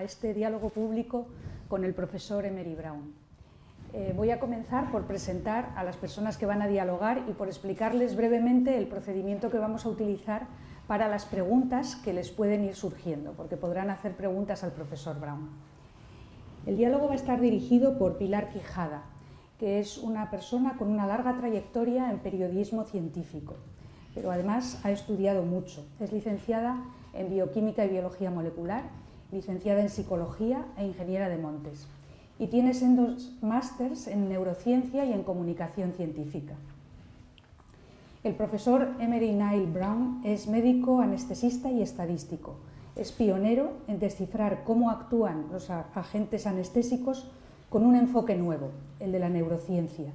este diálogo público con el profesor Emery Brown. Voy a comenzar por presentar a las personas que van a dialogar y por explicarles brevemente el procedimiento que vamos a utilizar para las preguntas que les pueden ir surgiendo, porque podrán hacer preguntas al profesor Brown. El diálogo va a estar dirigido por Pilar Quijada, que es una persona con una larga trayectoria en periodismo científico, pero además ha estudiado mucho. Es licenciada en Bioquímica y Biología Molecular, licenciada en Psicología e ingeniera de montes, y tiene sendos másters en Neurociencia y en Comunicación Científica. El profesor Emery Neil Brown es médico, anestesista y estadístico. Es pionero en descifrar cómo actúan los agentes anestésicos con un enfoque nuevo, el de la neurociencia.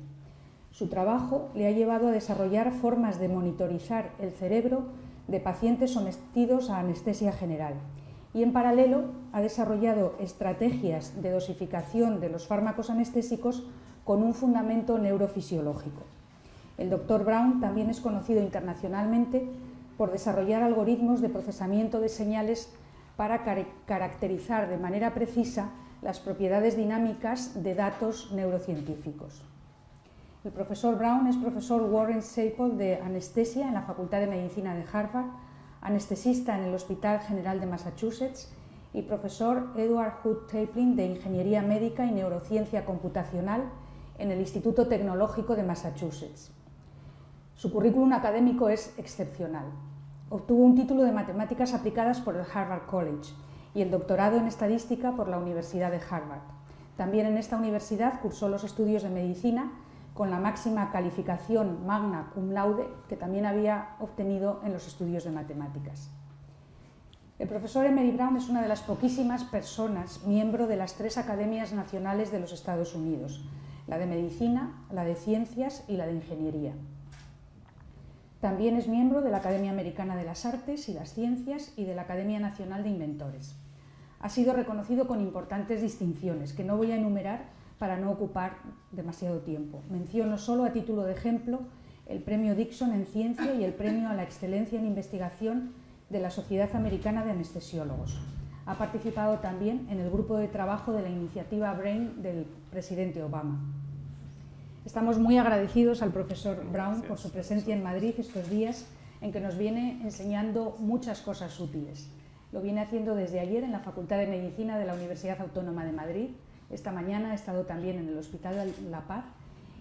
Su trabajo le ha llevado a desarrollar formas de monitorizar el cerebro de pacientes sometidos a anestesia general y, en paralelo, ha desarrollado estrategias de dosificación de los fármacos anestésicos con un fundamento neurofisiológico. El Dr. Brown también es conocido internacionalmente por desarrollar algoritmos de procesamiento de señales para caracterizar de manera precisa las propiedades dinámicas de datos neurocientíficos. El profesor Brown es profesor Warren Sapol de Anestesia en la Facultad de Medicina de Harvard, anestesista en el Hospital General de Massachusetts y profesor Edward Hood Taplin de Ingeniería Médica y Neurociencia Computacional en el Instituto Tecnológico de Massachusetts. Su currículum académico es excepcional. Obtuvo un título de Matemáticas Aplicadas por el Harvard College y el doctorado en Estadística por la Universidad de Harvard. También en esta universidad cursó los estudios de Medicina con la máxima calificación magna cum laude que también había obtenido en los estudios de Matemáticas. El profesor Emery Brown es una de las poquísimas personas miembro de las 3 academias nacionales de los Estados Unidos, la de Medicina, la de Ciencias y la de Ingeniería. También es miembro de la Academia Americana de las Artes y las Ciencias y de la Academia Nacional de Inventores. Ha sido reconocido con importantes distinciones que no voy a enumerar para no ocupar demasiado tiempo. Menciono solo a título de ejemplo el Premio Dixon en Ciencia y el Premio a la Excelencia en Investigación de la Sociedad Americana de Anestesiólogos. Ha participado también en el grupo de trabajo de la iniciativa BRAIN del presidente Obama. Estamos muy agradecidos al profesor Brown por su presencia en Madrid estos días en que nos viene enseñando muchas cosas útiles. Lo viene haciendo desde ayer en la Facultad de Medicina de la Universidad Autónoma de Madrid. Esta mañana ha estado también en el Hospital de La Paz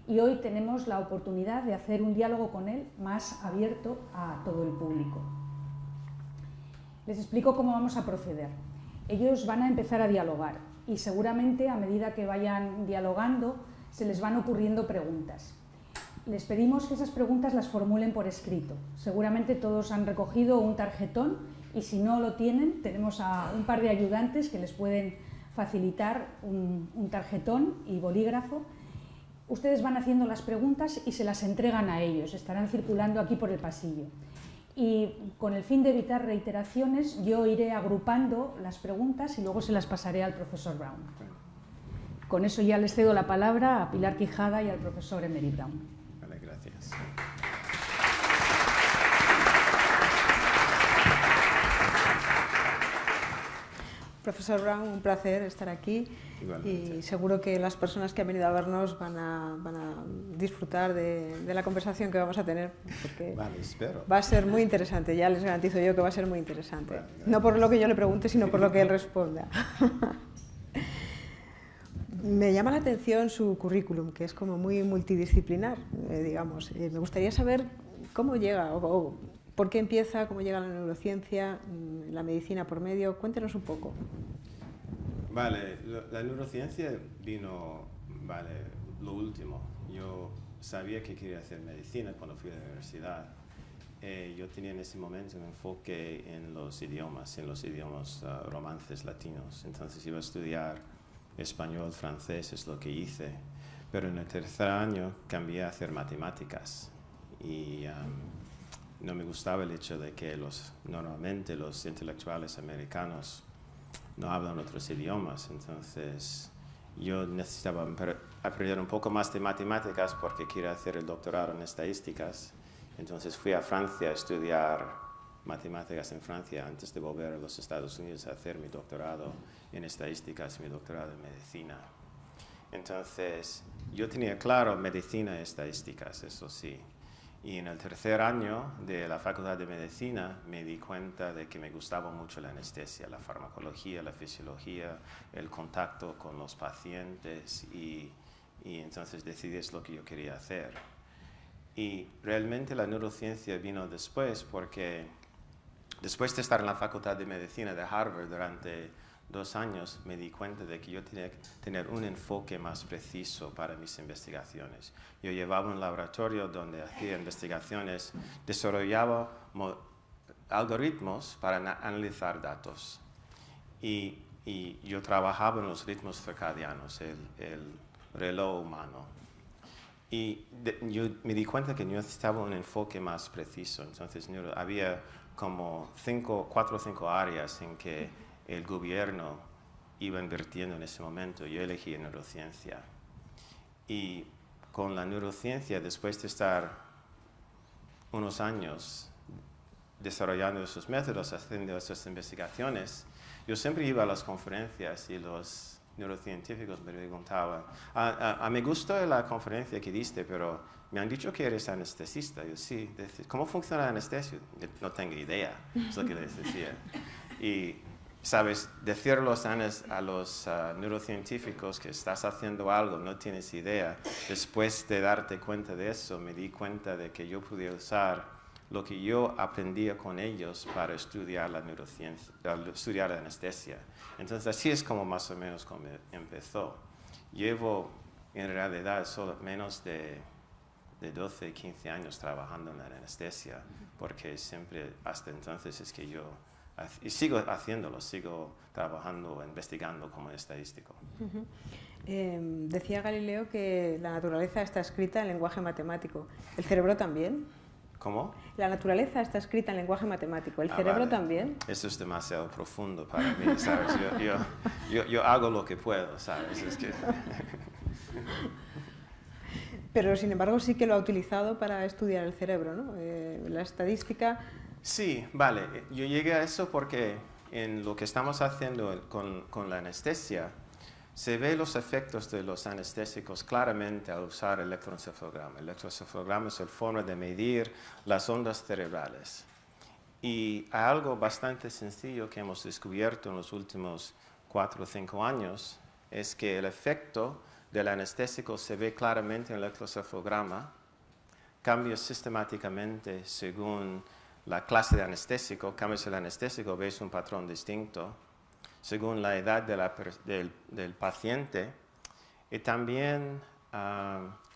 y hoy tenemos la oportunidad de hacer un diálogo con él más abierto a todo el público. Les explico cómo vamos a proceder. Ellos van a empezar a dialogar y seguramente a medida que vayan dialogando se les van ocurriendo preguntas. Les pedimos que esas preguntas las formulen por escrito. Seguramente todos han recogido un tarjetón y si no lo tienen tenemos a un par de ayudantes que les pueden facilitar un tarjetón y bolígrafo. Ustedes van haciendo las preguntas y se las entregan a ellos, estarán circulando aquí por el pasillo. Y con el fin de evitar reiteraciones, yo iré agrupando las preguntas y luego se las pasaré al profesor Brown. Con eso ya les cedo la palabra a Pilar Quijada y al profesor Emery Brown. Vale, gracias. Profesor Brown, un placer estar aquí. Igualmente. Y seguro que las personas que han venido a vernos van a disfrutar de la conversación que vamos a tener, porque Vale, espero. va a ser muy interesante, ya les garantizo yo que va a ser muy interesante. Vale, no por lo que yo le pregunte, sino por lo que él responda. Me llama la atención su currículum, que es como muy multidisciplinar, digamos. Me gustaría saber cómo llega o por qué empieza, cómo llega la neurociencia, la medicina por medio. Cuéntenos un poco. Vale, la neurociencia vino, lo último. Yo sabía que quería hacer medicina cuando fui a la universidad. Yo tenía en ese momento un enfoque en los idiomas romances latinos. Entonces iba a estudiar español, francés, es lo que hice. Pero en el tercer año cambié a hacer matemáticas y no me gustaba el hecho de que normalmente los intelectuales americanos no hablan otros idiomas. Entonces yo necesitaba aprender un poco más de matemáticas porque quería hacer el doctorado en estadísticas. Entonces fui a Francia a estudiar matemáticas en Francia antes de volver a los Estados Unidos a hacer mi doctorado en estadísticas y mi doctorado en medicina. Entonces, yo tenía claro medicina y estadísticas, eso sí. Y en el tercer año de la Facultad de Medicina me di cuenta de que me gustaba mucho la anestesia, la farmacología, la fisiología, el contacto con los pacientes y entonces decidí es lo que yo quería hacer. Y realmente la neurociencia vino después porque después de estar en la Facultad de Medicina de Harvard durante 2 años, me di cuenta de que yo tenía que tener un enfoque más preciso para mis investigaciones. Yo llevaba un laboratorio donde hacía investigaciones, desarrollaba algoritmos para analizar datos. Y yo trabajaba en los ritmos circadianos, el reloj humano. Y yo me di cuenta que yo necesitaba un enfoque más preciso. Entonces había como 4 o 5 áreas en que el gobierno iba invirtiendo en ese momento. Yo elegí neurociencia. Y con la neurociencia, después de estar unos años desarrollando esos métodos, haciendo esas investigaciones, yo siempre iba a las conferencias y los neurocientíficos me preguntaban, me gustó la conferencia que diste, pero me han dicho que eres anestesista. Yo sí, ¿cómo funciona la anestesia? No tengo idea, es lo que les decía. Y, sabes, decirle a los neurocientíficos que estás haciendo algo, no tienes idea, después de darte cuenta de eso, me di cuenta de que yo podía usar lo que yo aprendía con ellos para estudiar la neurociencia, estudiar la anestesia. Entonces, así es como más o menos como empezó. Llevo, en realidad, solo menos de 12, 15 años trabajando en la anestesia, porque siempre, hasta entonces, es que yo... Y sigo haciéndolo, sigo trabajando, investigando como estadístico. Decía Galileo que la naturaleza está escrita en lenguaje matemático. ¿El cerebro también? ¿Cómo? La naturaleza está escrita en lenguaje matemático. ¿El cerebro vale. También? Eso es demasiado profundo para mí, ¿sabes? Yo hago lo que puedo, ¿sabes? Es que... Pero, sin embargo, sí que lo ha utilizado para estudiar el cerebro, ¿no? La estadística... Sí, vale. Yo llegué a eso porque en lo que estamos haciendo con la anestesia, se ve los efectos de los anestésicos claramente al usar el electroencefalograma. El electroencefalograma es la forma de medir las ondas cerebrales. Y hay algo bastante sencillo que hemos descubierto en los últimos 4 o 5 años, es que el efecto del anestésico se ve claramente en el electroencefalograma, cambia sistemáticamente según la clase de anestésico, cambias el anestésico, ves un patrón distinto, según la edad del paciente y también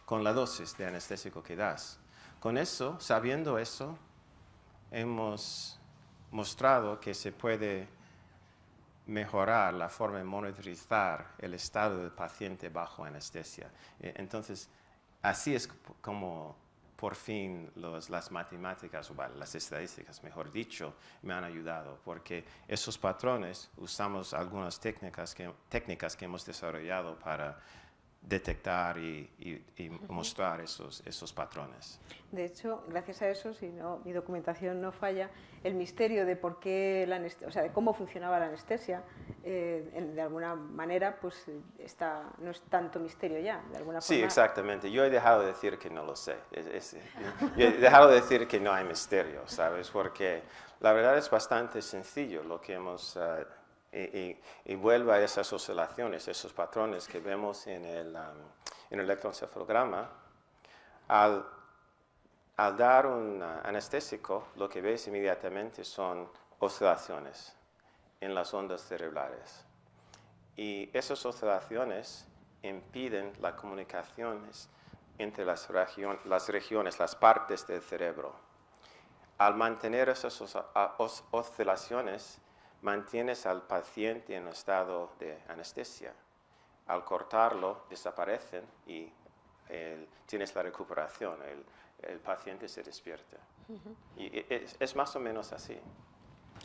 con la dosis de anestésico que das. Con eso, sabiendo eso, hemos mostrado que se puede mejorar la forma de monitorizar el estado del paciente bajo anestesia. Entonces, así es como por fin las matemáticas, o las estadísticas, mejor dicho, me han ayudado, porque esos patrones usamos algunas técnicas que hemos desarrollado para detectar y mostrar esos patrones. De hecho, gracias a eso, si no, mi documentación no falla, el misterio de por qué de cómo funcionaba la anestesia, de alguna manera, pues no es tanto misterio ya, de alguna forma. Sí, exactamente. Yo he dejado de decir que no lo sé. Yo he dejado de decir que no hay misterio, ¿sabes? Porque la verdad es bastante sencillo lo que hemos... Y vuelvo a esas oscilaciones, esos patrones que vemos en el electroencefalograma. Al dar un anestésico, lo que ves inmediatamente son oscilaciones en las ondas cerebrales. Y esas oscilaciones impiden las comunicaciones entre las regiones, las partes del cerebro. Al mantener esas oscilaciones, mantienes al paciente en un estado de anestesia. Al cortarlo, desaparecen y tienes la recuperación, el paciente se despierta. Y es más o menos así.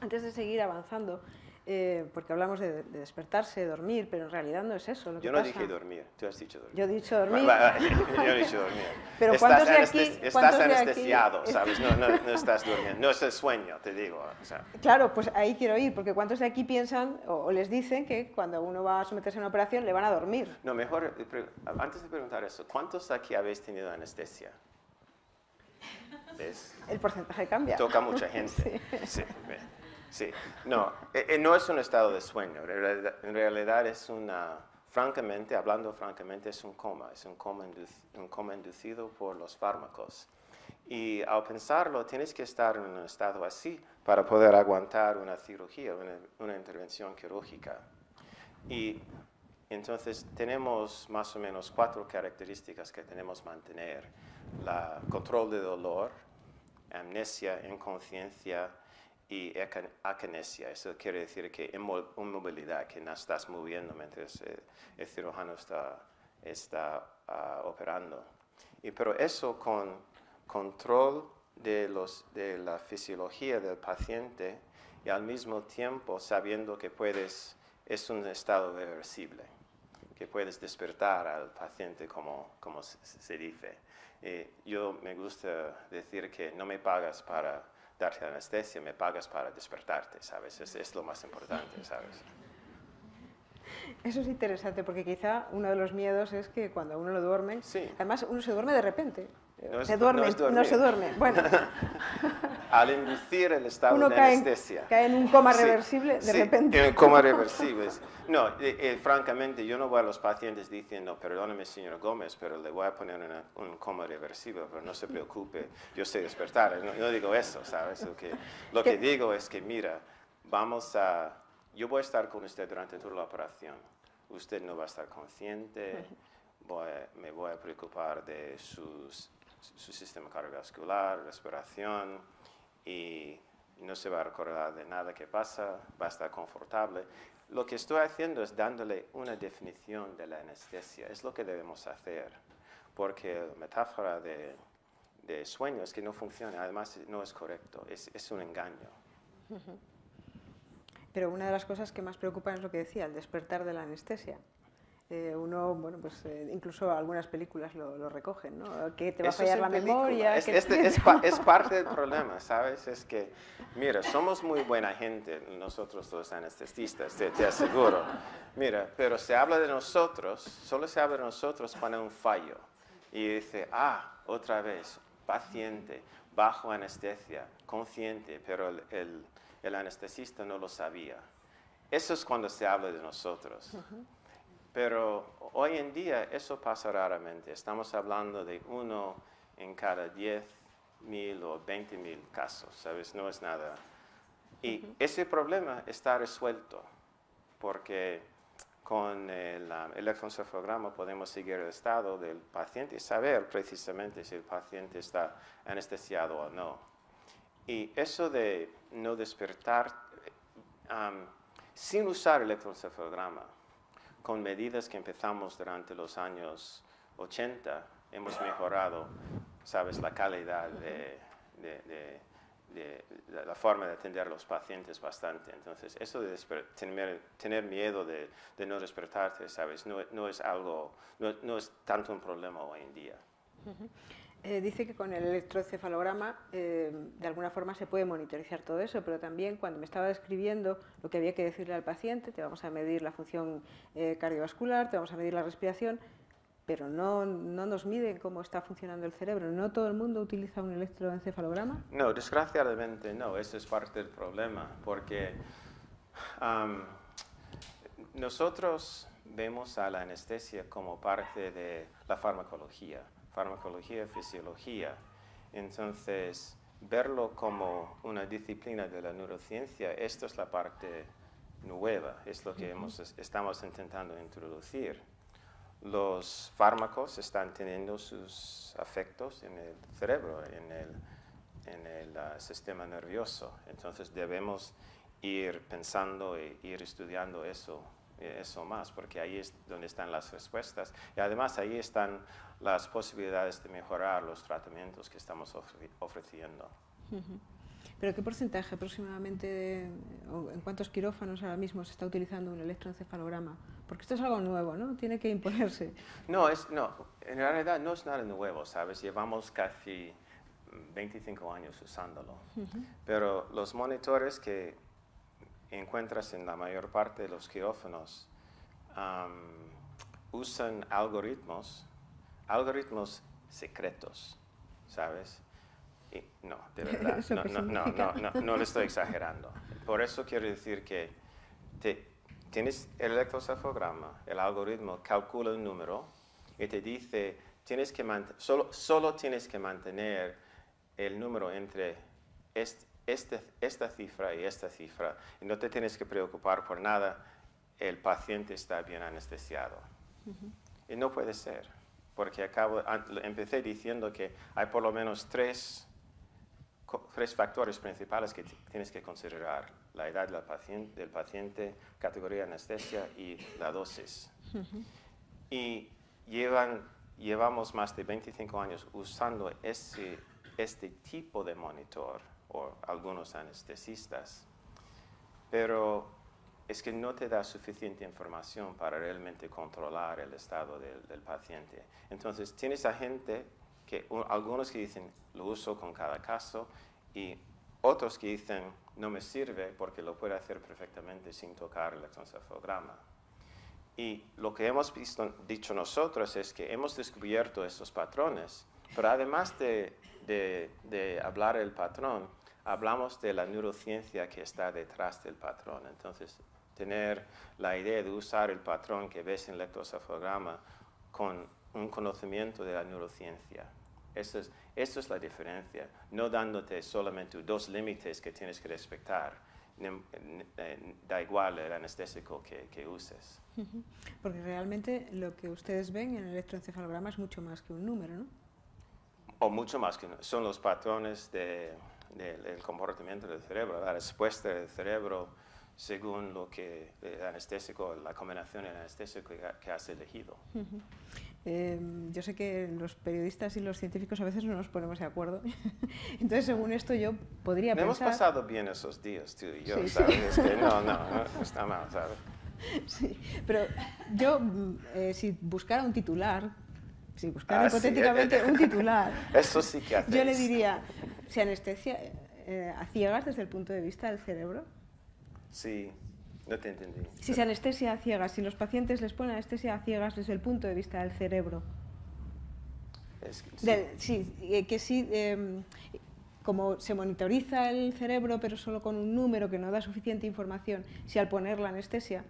Antes de seguir avanzando, porque hablamos de despertarse, de dormir, pero en realidad no es eso lo que Yo no pasa. dije dormir, tú has dicho dormir. Yo he dicho dormir. Yo he dicho dormir. Pero ¿cuántos de aquí? Estás anestesiado, ¿sabes? No estás durmiendo. No es el sueño, te digo. O sea. Claro, pues ahí quiero ir, porque ¿cuántos de aquí piensan o les dicen que cuando uno va a someterse a una operación le van a dormir? No, mejor, antes de preguntar eso, ¿cuántos de aquí habéis tenido anestesia? ¿Ves? El porcentaje cambia. Toca mucha gente. Sí. Sí. No, no es un estado de sueño. En realidad es hablando francamente, es un coma. Es un coma inducido por los fármacos. Y al pensarlo, tienes que estar en un estado así para poder aguantar una cirugía, una intervención quirúrgica. Y entonces tenemos más o menos 4 características que tenemos que mantener. Control de dolor, amnesia, inconsciencia y akinesia. Eso quiere decir que inmovilidad, que no estás moviendo mientras el cirujano está operando. Pero eso con control de la fisiología del paciente y al mismo tiempo sabiendo que es un estado reversible, que puedes despertar al paciente como se dice. Yo me gusta decir que no me pagas para darte anestesia, me pagas para despertarte, ¿sabes? Es lo más importante, ¿sabes? Eso es interesante porque quizá uno de los miedos es que cuando uno lo duerme, sí. Además uno se duerme de repente. No se duerme. Bueno. Al inducir el estado uno de anestesia. Cae en un coma reversible de repente. En un coma reversible. No, francamente, yo no voy a los pacientes diciendo, perdóneme, señor Gómez, pero le voy a poner un coma reversible, pero no se preocupe, yo sé despertar. No digo eso, ¿sabes? Lo que digo es que, mira, yo voy a estar con usted durante toda la operación. Usted no va a estar consciente, me voy a preocupar de su sistema cardiovascular, respiración, y no se va a recordar de nada que pasa, va a estar confortable. Lo que estoy haciendo es dándole una definición de la anestesia. Es lo que debemos hacer, porque la metáfora de sueño es que no funciona, además no es correcto, es un engaño. Pero una de las cosas que más preocupan es lo que decía, el despertar de la anestesia. Incluso algunas películas lo recogen, ¿no? Que te va a fallar la memoria. Es parte del problema, ¿sabes? Es que, mira, somos muy buena gente, nosotros los anestesistas, te aseguro. Mira, pero se habla de nosotros, solo se habla de nosotros cuando hay un fallo. Y dice, otra vez, paciente, bajo anestesia, consciente, pero el anestesista no lo sabía. Eso es cuando se habla de nosotros. Pero hoy en día eso pasa raramente. Estamos hablando de 1 en cada 10,000 o 20,000 casos, ¿sabes? No es nada. Y ese problema está resuelto porque con el electroencefalograma podemos seguir el estado del paciente y saber precisamente si el paciente está anestesiado o no. Y eso de no despertar sin usar el electroencefalograma, con medidas que empezamos durante los años 80, hemos mejorado, ¿sabes?, la calidad de la forma de atender a los pacientes bastante. Entonces, eso de tener miedo de no despertarte, ¿sabes?, no es tanto un problema hoy en día. Dice que con el electroencefalograma de alguna forma se puede monitorizar todo eso, pero también cuando me estaba describiendo lo que había que decirle al paciente, te vamos a medir la función cardiovascular, te vamos a medir la respiración, pero no nos miden cómo está funcionando el cerebro. ¿No todo el mundo utiliza un electroencefalograma? No, desgraciadamente no, eso es parte del problema, porque nosotros vemos a la anestesia como parte de la farmacología, fisiología. Entonces, verlo como una disciplina de la neurociencia, esto es la parte nueva, es lo que estamos intentando introducir. Los fármacos están teniendo sus efectos en el cerebro, en el sistema nervioso. Entonces, debemos ir pensando e ir estudiando eso más, porque ahí es donde están las respuestas y además ahí están las posibilidades de mejorar los tratamientos que estamos ofreciendo. ¿Pero qué porcentaje aproximadamente, o en cuántos quirófanos ahora mismo se está utilizando un electroencefalograma? Porque esto es algo nuevo, ¿no? Tiene que imponerse. No, en realidad no es nada nuevo, ¿sabes? Llevamos casi 25 años usándolo. Pero los monitores que encuentras en la mayor parte de los quirófanos usan algoritmos secretos, ¿sabes? Y no, de verdad, no le estoy exagerando. Por eso quiero decir que tienes el electroencefalograma, el algoritmo calcula un número y te dice, solo tienes que mantener el número entre esta cifra y esta cifra, y no te tienes que preocupar por nada, el paciente está bien anestesiado. Y no puede ser, porque empecé diciendo que hay por lo menos tres factores principales que tienes que considerar: la edad del paciente, categoría de anestesia y la dosis. Y llevamos más de 25 años usando este tipo de monitor, o algunos anestesistas, pero es que no te da suficiente información para realmente controlar el estado del paciente. Entonces, tienes a gente algunos que dicen, lo uso con cada caso, y otros que dicen, no me sirve porque lo puedo hacer perfectamente sin tocar el electroencefalograma. Y lo que hemos dicho nosotros es que hemos descubierto estos patrones, pero además de hablar del patrón, hablamos de la neurociencia que está detrás del patrón. Entonces, tener la idea de usar el patrón que ves en el electroencefalograma con un conocimiento de la neurociencia. Eso es la diferencia, no dándote solamente dos límites que tienes que respetar. Da igual el anestésico que uses. Porque realmente lo que ustedes ven en el electroencefalograma es mucho más que un número, ¿no? O mucho más que son los patrones del comportamiento del cerebro, la respuesta del cerebro según lo que el anestésico, la combinación del anestésico que has elegido. Yo sé que los periodistas y los científicos a veces no nos ponemos de acuerdo. Entonces, según esto, yo podría pensar... Hemos pasado bien esos días, tú y yo, sí, ¿sabes? Sí. Es que no está mal, ¿sabes? Sí, pero yo, si buscara un titular, hipotéticamente un titular, eso sí que hacéis. Yo le diría, ¿se anestesia a ciegas desde el punto de vista del cerebro? Sí, no te entendí. Si se anestesia a ciegas, si los pacientes les ponen anestesia a ciegas desde el punto de vista del cerebro. Como se monitoriza el cerebro, pero solo con un número que no da suficiente información, si al poner la anestesia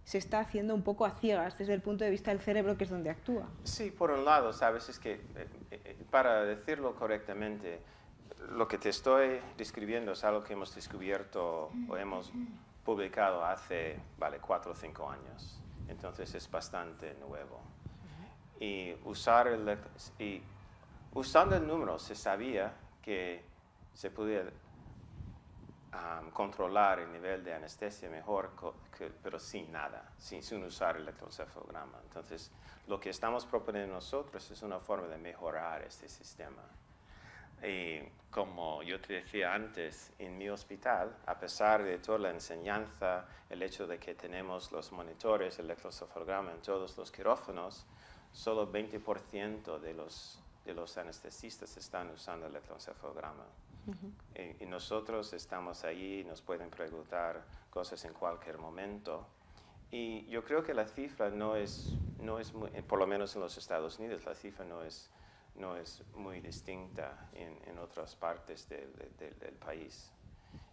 se está haciendo un poco a ciegas desde el punto de vista del cerebro, que es donde actúa. Sí, por un lado, sabes, es que para decirlo correctamente, lo que te estoy describiendo es algo que hemos descubierto o hemos publicado hace 4 o 5 años. Entonces es bastante nuevo. Y usando el número se sabía que se podía controlar el nivel de anestesia mejor, pero sin nada, sin usar el electroencefalograma. Entonces, lo que estamos proponiendo nosotros es una forma de mejorar este sistema. Y como yo te decía antes, en mi hospital, a pesar de toda la enseñanza, el hecho de que tenemos los monitores, el electroencefalograma en todos los quirófanos, solo 20% de los anestesistas están usando el electroencefalograma. Y nosotros estamos allí, nos pueden preguntar cosas en cualquier momento. Y yo creo que la cifra no es muy, por lo menos en los Estados Unidos, la cifra no es muy distinta en otras partes del país.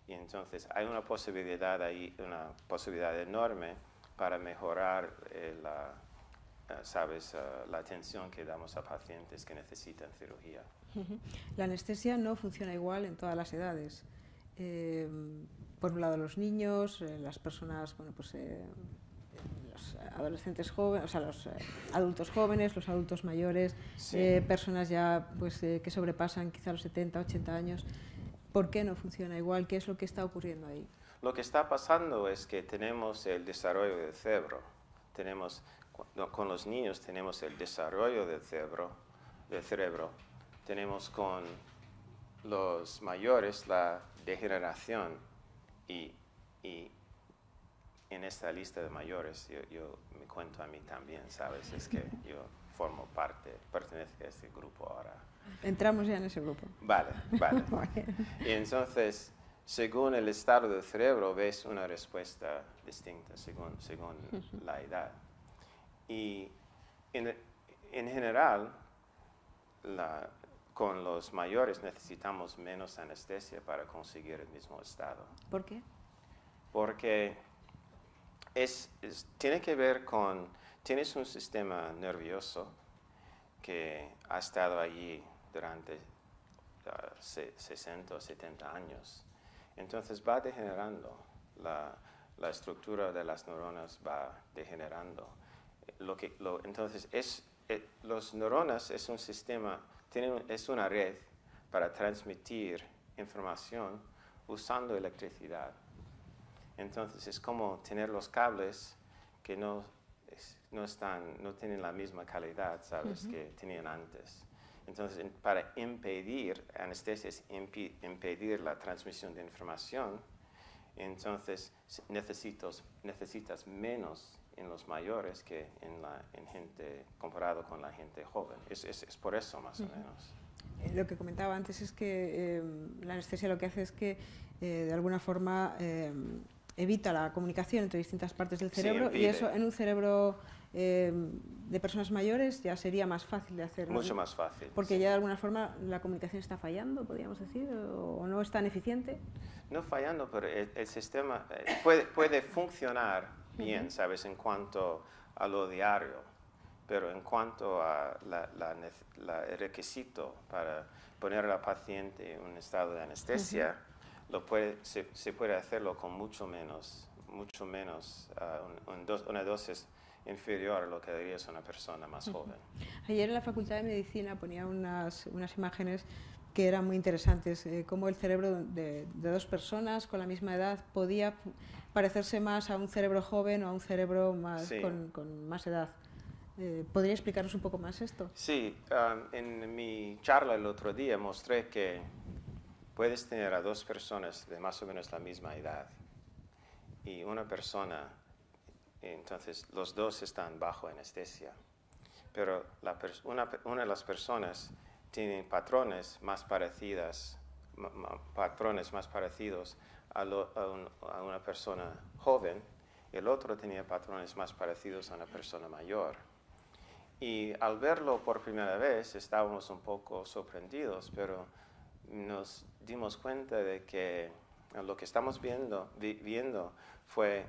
Y entonces hay una posibilidad ahí, una posibilidad enorme para mejorar la atención que damos a pacientes que necesitan cirugía. La anestesia no funciona igual en todas las edades. Por un lado los niños, las personas, los adolescentes jóvenes, o sea, los adultos jóvenes, los adultos mayores, sí. Personas ya que sobrepasan quizá los 70, 80 años. ¿Por qué no funciona igual? ¿Qué es lo que está ocurriendo ahí? Lo que está pasando es que tenemos el desarrollo del cerebro. Con los niños tenemos el desarrollo del cerebro. Tenemos con los mayores la degeneración y en esta lista de mayores yo me cuento a mí también, ¿sabes? Es que yo formo parte, pertenezco a este grupo ahora. Entramos ya en ese grupo. Vale. Y entonces, según el estado del cerebro, ves una respuesta distinta según la edad. Y en general, con los mayores necesitamos menos anestesia para conseguir el mismo estado. ¿Por qué? Porque tiene que ver con, tienes un sistema nervioso que ha estado allí durante 60 o 70 años. Entonces va degenerando, la estructura de las neuronas va degenerando. Entonces, los neuronas es un sistema, es una red para transmitir información usando electricidad. Entonces es como tener los cables que no tienen la misma calidad, ¿sabes? Que tenían antes. Entonces, para impedir, anestesia es impedir la transmisión de información, entonces necesitas menos en los mayores que en gente, comparado con la gente joven. Es por eso, más o menos. Lo que comentaba antes es que la anestesia lo que hace es que, de alguna forma, evita la comunicación entre distintas partes del cerebro, sí, y eso en un cerebro de personas mayores ya sería más fácil de hacer. Mucho más fácil. Porque ya de alguna forma la comunicación está fallando, podríamos decir, o no es tan eficiente. No fallando, pero el sistema puede funcionar bien, ¿sabes? En cuanto a lo diario, pero en cuanto a el requisito para poner a la paciente en un estado de anestesia, se puede hacerlo con mucho menos, una dosis inferior a lo que dirías una persona más joven. Ayer en la Facultad de Medicina ponía unas imágenes que eran muy interesantes, cómo el cerebro de dos personas con la misma edad podía parecerse más a un cerebro joven o a un cerebro más, con más edad. ¿Podría explicarnos un poco más esto? Sí, en mi charla el otro día mostré que puedes tener a dos personas de más o menos la misma edad y una persona, entonces los dos están bajo anestesia, pero una de las personas tiene patrones más parecidos a una persona joven, y el otro tenía patrones más parecidos a una persona mayor. Y al verlo por primera vez estábamos un poco sorprendidos, pero nos dimos cuenta de que lo que estamos viendo fue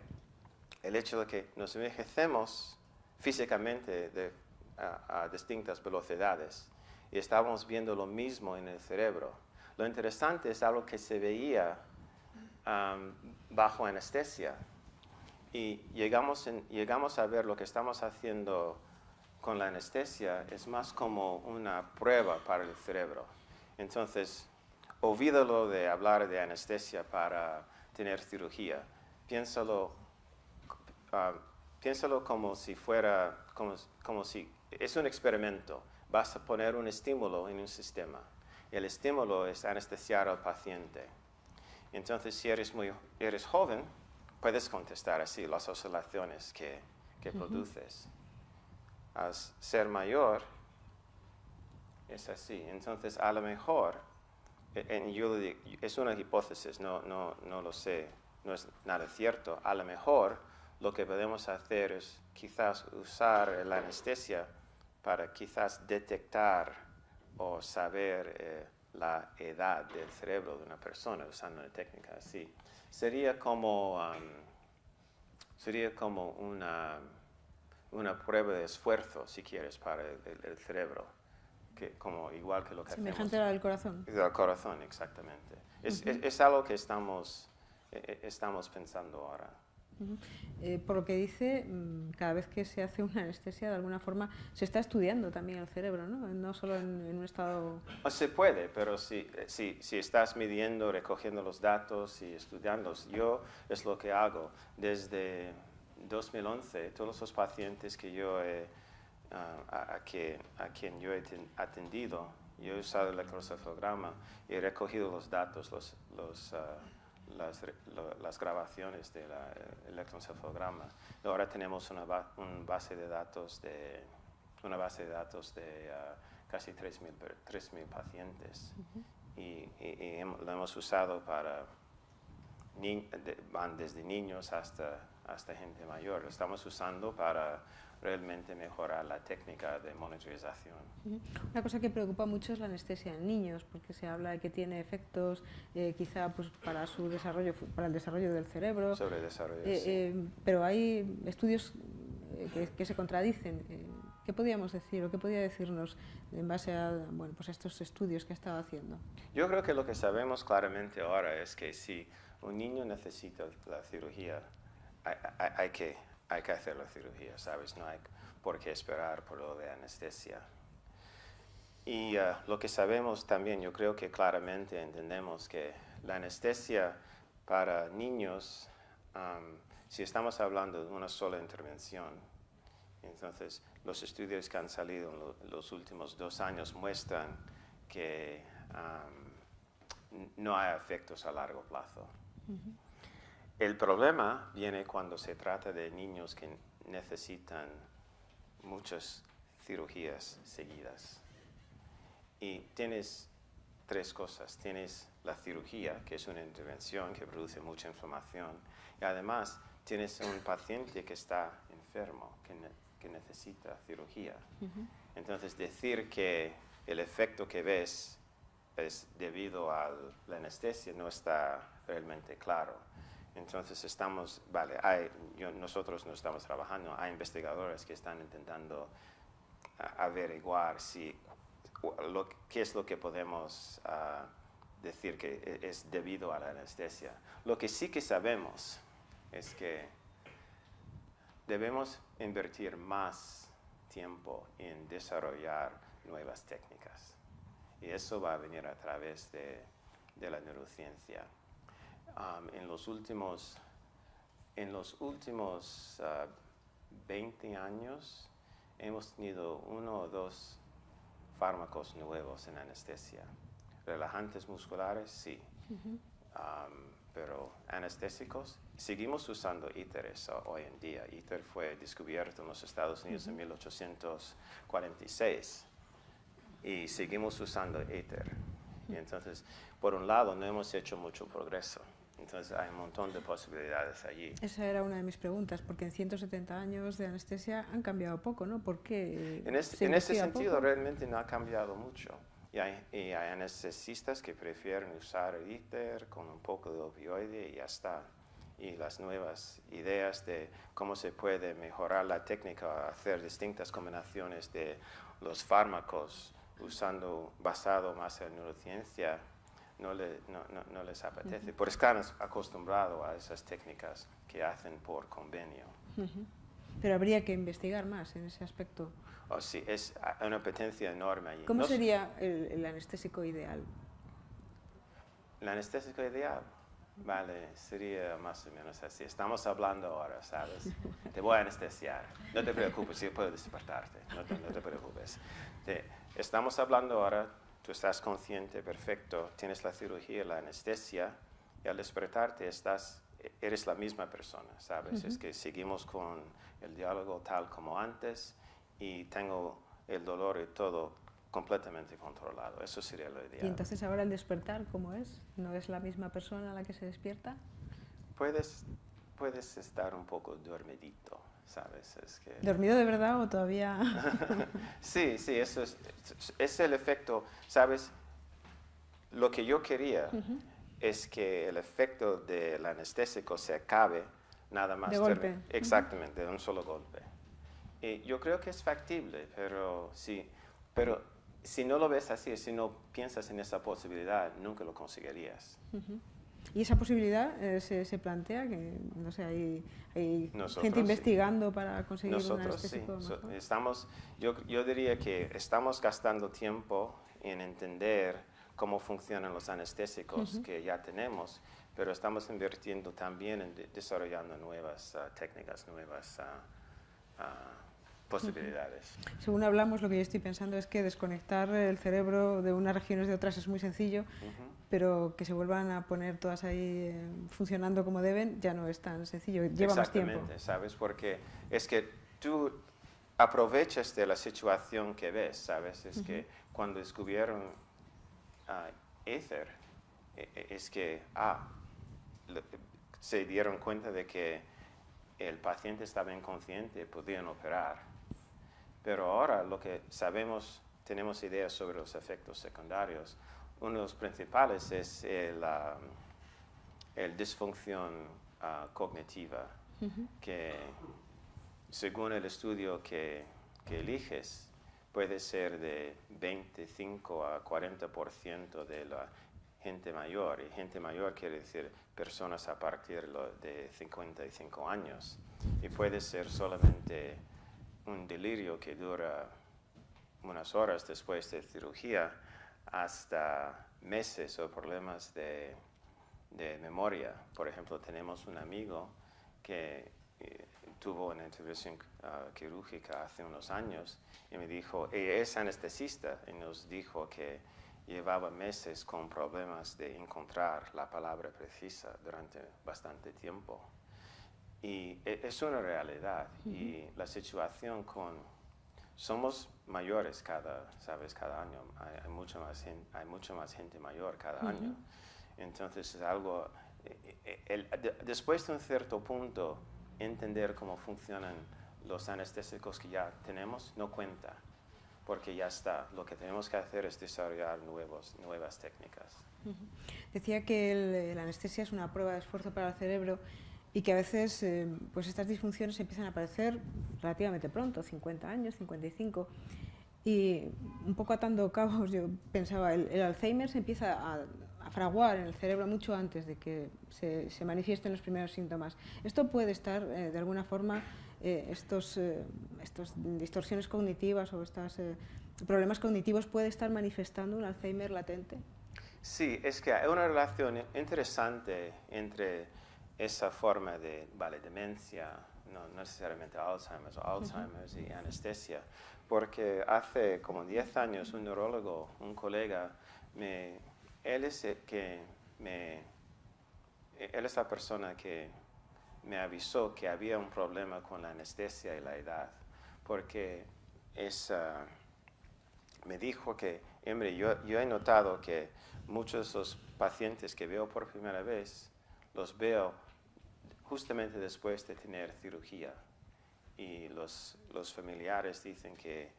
el hecho de que nos envejecemos físicamente a distintas velocidades y estábamos viendo lo mismo en el cerebro. Lo interesante es algo que se veía bajo anestesia y llegamos a ver lo que estamos haciendo con la anestesia es más como una prueba para el cerebro. Entonces, olvídalo de hablar de anestesia para tener cirugía. Piénsalo como si fuera, como si es un experimento. Vas a poner un estímulo en un sistema. El estímulo es anestesiar al paciente. Entonces, si eres joven, puedes contestar así las oscilaciones que produces. Al ser mayor, es así. Entonces, a lo mejor, es una hipótesis, no lo sé, no es nada cierto. A lo mejor, lo que podemos hacer es quizás usar la anestesia para quizás detectar o saber la edad del cerebro de una persona usando una técnica así. Sería como una prueba de esfuerzo, si quieres, para el cerebro, igual que lo que semejante a la del corazón. Del corazón, exactamente. Es algo que estamos pensando ahora. Por lo que dice, cada vez que se hace una anestesia, de alguna forma, se está estudiando también el cerebro, ¿no? No solo en un estado... Se puede, pero si estás midiendo, recogiendo los datos y estudiándolos, es lo que hago. Desde 2011, todos los pacientes que a quien yo he atendido Yo he usado el electroencefalograma y he recogido los datos, las grabaciones del electroencefalograma. Y ahora tenemos una base de datos de casi 3.000 pacientes. Y lo hemos usado para van desde niños hasta gente mayor. Lo estamos usando para realmente mejorar la técnica de monitorización. Una cosa que preocupa mucho es la anestesia en niños, porque se habla de que tiene efectos quizá pues, para su desarrollo, para el desarrollo del cerebro. Sobre el desarrollo, sí. Pero hay estudios que se contradicen. ¿Qué podríamos decir o qué podría decirnos en base a pues estos estudios que ha estado haciendo? Yo creo que lo que sabemos claramente ahora es que si un niño necesita la cirugía, hay que hacer la cirugía, ¿sabes? No hay por qué esperar por lo de anestesia. Y lo que sabemos también, yo creo que claramente entendemos que la anestesia para niños, si estamos hablando de una sola intervención, entonces los estudios que han salido en los últimos 2 años muestran que no hay efectos a largo plazo. El problema viene cuando se trata de niños que necesitan muchas cirugías seguidas. Y tienes 3 cosas. Tienes la cirugía, que es una intervención que produce mucha inflamación. Y además tienes un paciente que está enfermo, que necesita cirugía. Entonces decir que el efecto que ves es debido a la anestesia no está realmente claro. Entonces nosotros no estamos trabajando, hay investigadores que están intentando averiguar qué es lo que podemos decir que es debido a la anestesia. Lo que sí que sabemos es que debemos invertir más tiempo en desarrollar nuevas técnicas. Y eso va a venir a través de la neurociencia. En los últimos 20 años hemos tenido 1 o 2 fármacos nuevos en anestesia. Relajantes musculares, sí. Pero anestésicos, seguimos usando ITERs hoy en día. ITER fue descubierto en los Estados Unidos en 1846 y seguimos usando ITER. Y entonces, por un lado, no hemos hecho mucho progreso. Entonces hay un montón de posibilidades allí. Esa era una de mis preguntas, porque en 170 años de anestesia han cambiado poco, ¿no? ¿Por qué? En ese sentido, realmente no ha cambiado mucho. Y hay anestesistas que prefieren usar el ITER con un poco de opioide y ya está. Y las nuevas ideas de cómo se puede mejorar la técnica, hacer distintas combinaciones de los fármacos basado más en neurociencia, no les apetece, porque están acostumbrados a esas técnicas que hacen por convenio. Pero habría que investigar más en ese aspecto. Oh, sí, es una apetencia enorme allí. ¿Cómo sería el anestésico ideal? El anestésico ideal, vale, sería más o menos así. Estamos hablando ahora, ¿sabes? Te voy a anestesiar. No te preocupes, yo puedo despertarte. No te preocupes. Estamos hablando ahora. Tú estás consciente, perfecto, tienes la cirugía, la anestesia, y al despertarte eres la misma persona, ¿sabes? Es que seguimos con el diálogo tal como antes y tengo el dolor y todo completamente controlado. Eso sería lo ideal. ¿Y entonces ahora el despertar cómo es? ¿No es la misma persona la que se despierta? Puedes estar un poco dormidito, ¿sabes? ¿Dormido de verdad o todavía...? Sí, eso es el efecto, ¿sabes? Lo que yo quería es que el efecto del anestésico se acabe nada más. De golpe. Exactamente, de un solo golpe. Y yo creo que es factible, pero si no lo ves así, si no piensas en esa posibilidad, nunca lo conseguirías. ¿Y esa posibilidad se plantea? Que no sé, hay gente investigando para conseguir un anestésico mejor. Yo diría que estamos gastando tiempo en entender cómo funcionan los anestésicos que ya tenemos, pero estamos invirtiendo también en desarrollando nuevas técnicas, nuevas posibilidades. Según hablamos, lo que yo estoy pensando es que desconectar el cerebro de unas regiones de otras es muy sencillo, pero que se vuelvan a poner todas ahí funcionando como deben ya no es tan sencillo, lleva más tiempo. Exactamente, ¿sabes? Porque es que tú aprovechas de la situación que ves, ¿sabes? Es que cuando descubrieron éter, es que se dieron cuenta de que el paciente estaba inconsciente y podían operar. Pero ahora lo que sabemos, tenemos ideas sobre los efectos secundarios. Uno de los principales es el disfunción cognitiva, que según el estudio que eliges, puede ser de 25 a 40% de la gente mayor. Y gente mayor quiere decir personas a partir de 55 años. Y puede ser solamente un delirio que dura unas horas después de cirugía hasta meses o problemas de memoria. Por ejemplo, tenemos un amigo que tuvo una intervención quirúrgica hace unos años y me dijo, ella es anestesista, y nos dijo que llevaba meses con problemas de encontrar la palabra precisa durante bastante tiempo. Y es una realidad. Y la situación somos mayores cada año, hay mucha más gente mayor cada año. Entonces es algo, después de un cierto punto, entender cómo funcionan los anestésicos que ya tenemos no cuenta, porque ya está. Lo que tenemos que hacer es desarrollar nuevas técnicas. Decía que la anestesia es una prueba de esfuerzo para el cerebro y que a veces pues estas disfunciones empiezan a aparecer relativamente pronto, 50 años, 55. Y un poco atando cabos, yo pensaba, el Alzheimer se empieza a fraguar en el cerebro mucho antes de que se manifiesten los primeros síntomas. ¿Esto puede estar, de alguna forma, estos distorsiones cognitivas o estos problemas cognitivos puede estar manifestando un Alzheimer latente? Sí, es que hay una relación interesante entre esa forma de demencia, no necesariamente Alzheimer's o Alzheimer's y anestesia, porque hace como 10 años un neurólogo, un colega, él es la persona que me avisó que había un problema con la anestesia y la edad, porque me dijo que, hombre, yo he notado que muchos de los pacientes que veo por primera vez, los veo justamente después de tener cirugía. Y los familiares dicen que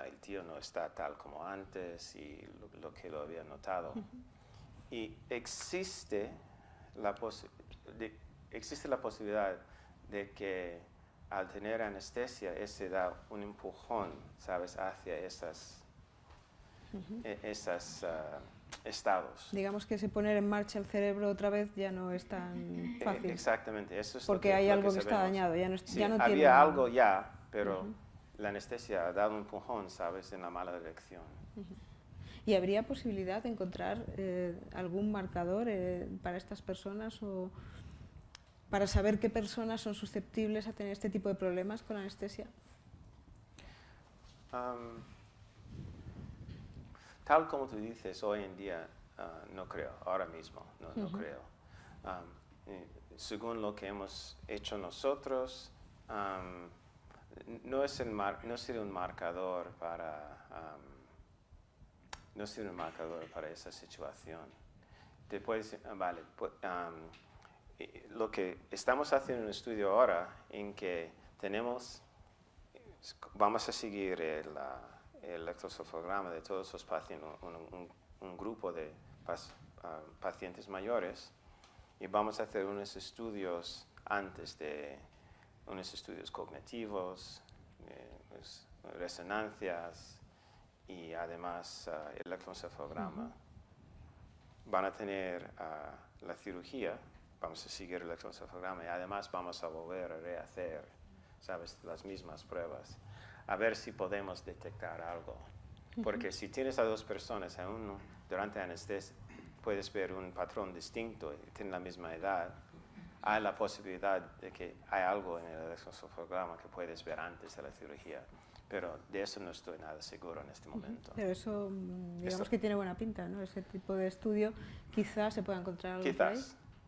el tío no está tal como antes y lo que lo había notado. Y existe la posibilidad de que al tener anestesia ese da un empujón, ¿sabes?, hacia esos estados. Digamos que poner en marcha el cerebro otra vez ya no es tan fácil. Exactamente, eso es porque hay algo que está dañado, ya no tiene... Había algo ya, pero la anestesia ha dado un empujón, ¿sabes?, en la mala dirección. ¿Y habría posibilidad de encontrar algún marcador para estas personas o para saber qué personas son susceptibles a tener este tipo de problemas con la anestesia? Tal como tú dices, hoy en día no creo, ahora mismo no creo. Según lo que hemos hecho nosotros, no sería un marcador para esa situación. Lo que estamos haciendo en un estudio ahora en que vamos a seguir el electroencefalograma de todos los pacientes, un grupo de pacientes mayores, y vamos a hacer unos estudios unos estudios cognitivos, resonancias y además electroencefalograma. Van a tener la cirugía, vamos a seguir el electroencefalograma y además vamos a volver a rehacer, ¿sabes?, las mismas pruebas, a ver si podemos detectar algo. Porque si tienes a dos personas, a uno durante anestesia, puedes ver un patrón distinto, tienen la misma edad, hay la posibilidad de que hay algo en el electroencefalograma que puedes ver antes de la cirugía, pero de eso no estoy nada seguro en este momento. Pero eso, digamos que tiene buena pinta, ¿no? Ese tipo de estudio quizás se pueda encontrar algo por ahí.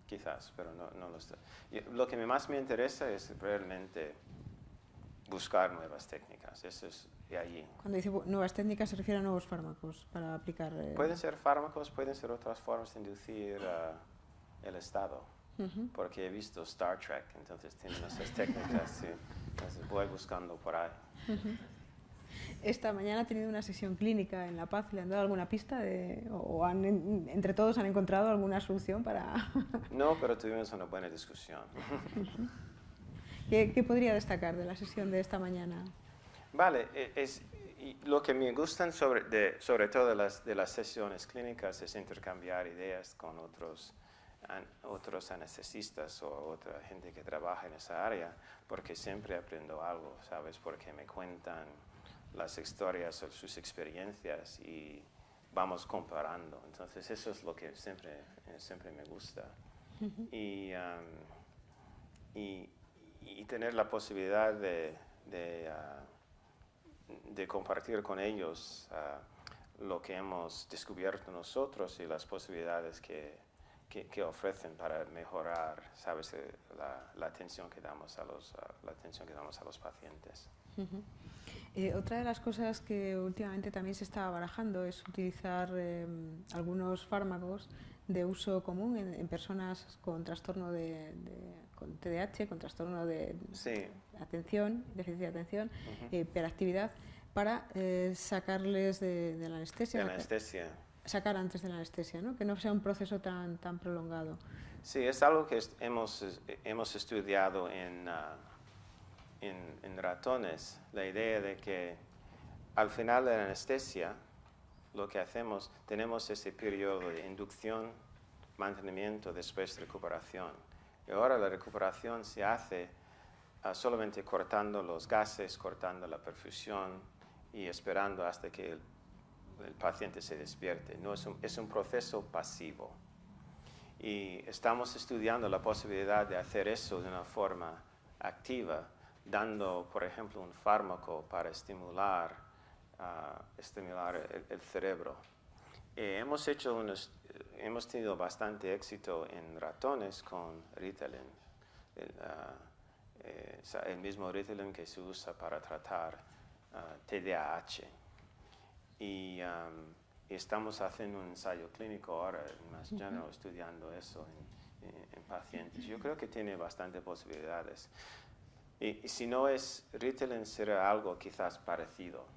Quizás, pero no lo estoy. Lo que más me interesa es realmente buscar nuevas técnicas, eso es de allí. Cuando dice nuevas técnicas se refiere a nuevos fármacos para aplicar... Pueden ser fármacos, pueden ser otras formas de inducir el estado, porque he visto Star Trek, entonces tienen esas técnicas, y entonces voy buscando por ahí. Esta mañana ha tenido una sesión clínica en La Paz, ¿le han dado alguna pista o entre todos han encontrado alguna solución para...? No, pero tuvimos una buena discusión. ¿Qué podría destacar de la sesión de esta mañana? Vale, lo que me gustan sobre todo de las sesiones clínicas es intercambiar ideas con otros anestesistas o otra gente que trabaja en esa área, porque siempre aprendo algo, ¿sabes? Porque me cuentan las historias, sus experiencias y vamos comparando. Entonces eso es lo que siempre me gusta. Y tener la posibilidad de compartir con ellos lo que hemos descubierto nosotros y las posibilidades que ofrecen para mejorar, ¿sabes? la atención que damos a los pacientes. Otra de las cosas que últimamente también se está barajando es utilizar algunos fármacos de uso común en personas con trastorno con TDAH, con trastorno de atención, déficit de atención, hiperactividad, para sacarles de la anestesia. De anestesia. Sacar antes de la anestesia, ¿no? Que no sea un proceso tan prolongado. Sí, es algo que hemos estudiado en ratones, la idea de que al final de la anestesia lo que hacemos, tenemos ese periodo de inducción, mantenimiento, después recuperación. Y ahora la recuperación se hace solamente cortando los gases, cortando la perfusión y esperando hasta que el paciente se despierte. No es un proceso pasivo. Y estamos estudiando la posibilidad de hacer eso de una forma activa, dando, por ejemplo, un fármaco para estimular el cerebro. Hemos tenido bastante éxito en ratones con Ritalin, el mismo Ritalin que se usa para tratar TDAH. Y estamos haciendo un ensayo clínico ahora en Mass General estudiando eso en pacientes. Yo creo que tiene bastantes posibilidades. Y si no es Ritalin, será algo quizás parecido,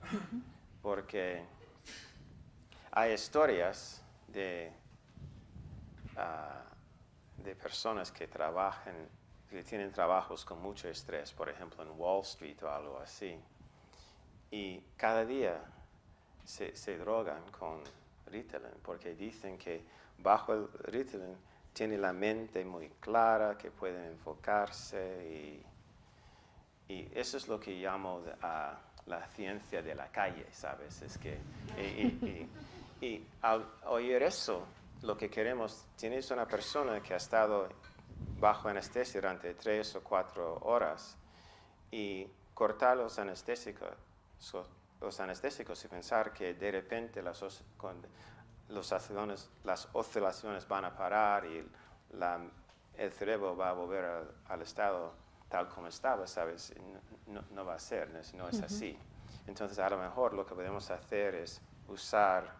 porque hay historias de personas que tienen trabajos con mucho estrés, por ejemplo en Wall Street o algo así, y cada día se drogan con Ritalin, porque dicen que bajo el Ritalin tiene la mente muy clara, que pueden enfocarse y eso es lo que llamo la ciencia de la calle, ¿sabes? Es que, y al oír eso, lo que queremos, tienes una persona que ha estado bajo anestesia durante 3 o 4 horas y cortar los anestésicos y pensar que de repente las oscilaciones van a parar y el cerebro va a volver al estado tal como estaba, ¿sabes? No va a ser, no es así. Entonces, a lo mejor lo que podemos hacer es usar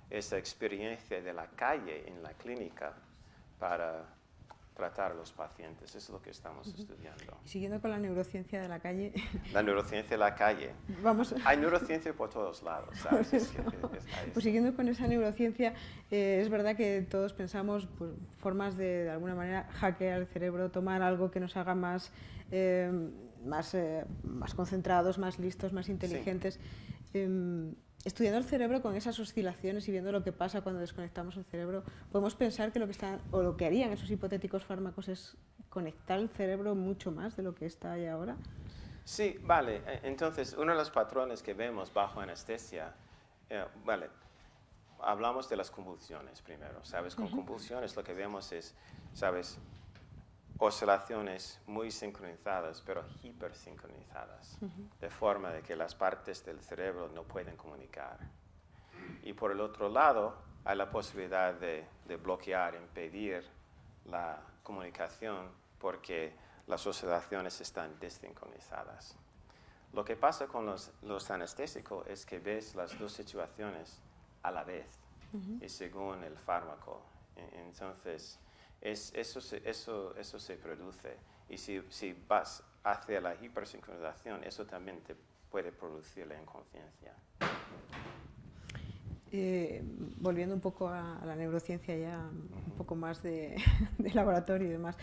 esa experiencia de la calle en la clínica para tratar a los pacientes. Eso es lo que estamos estudiando. Y siguiendo con la neurociencia de la calle... La neurociencia de la calle. Hay neurociencia por todos lados, ¿sabes? Pues siguiendo con esa neurociencia, es verdad que todos pensamos pues, formas de alguna manera hackear el cerebro, tomar algo que nos haga más concentrados, más listos, más inteligentes. Sí. Estudiando el cerebro con esas oscilaciones y viendo lo que pasa cuando desconectamos el cerebro, podemos pensar que lo que harían esos hipotéticos fármacos es conectar el cerebro mucho más de lo que está ahí ahora. Sí, vale. Entonces, uno de los patrones que vemos bajo anestesia, hablamos de las convulsiones primero, ¿sabes? Con convulsiones lo que vemos es, ¿sabes? oscilaciones muy sincronizadas, pero hipersincronizadas, de forma de que las partes del cerebro no pueden comunicar. Y por el otro lado, hay la posibilidad de bloquear, impedir la comunicación porque las oscilaciones están desincronizadas. Lo que pasa con los anestésicos es que ves las dos situaciones a la vez y según el fármaco. Entonces, eso se produce. Y si vas hacia la hipersincronización, eso también te puede producir la inconsciencia. Volviendo un poco a la neurociencia ya, un poco más de laboratorio y demás,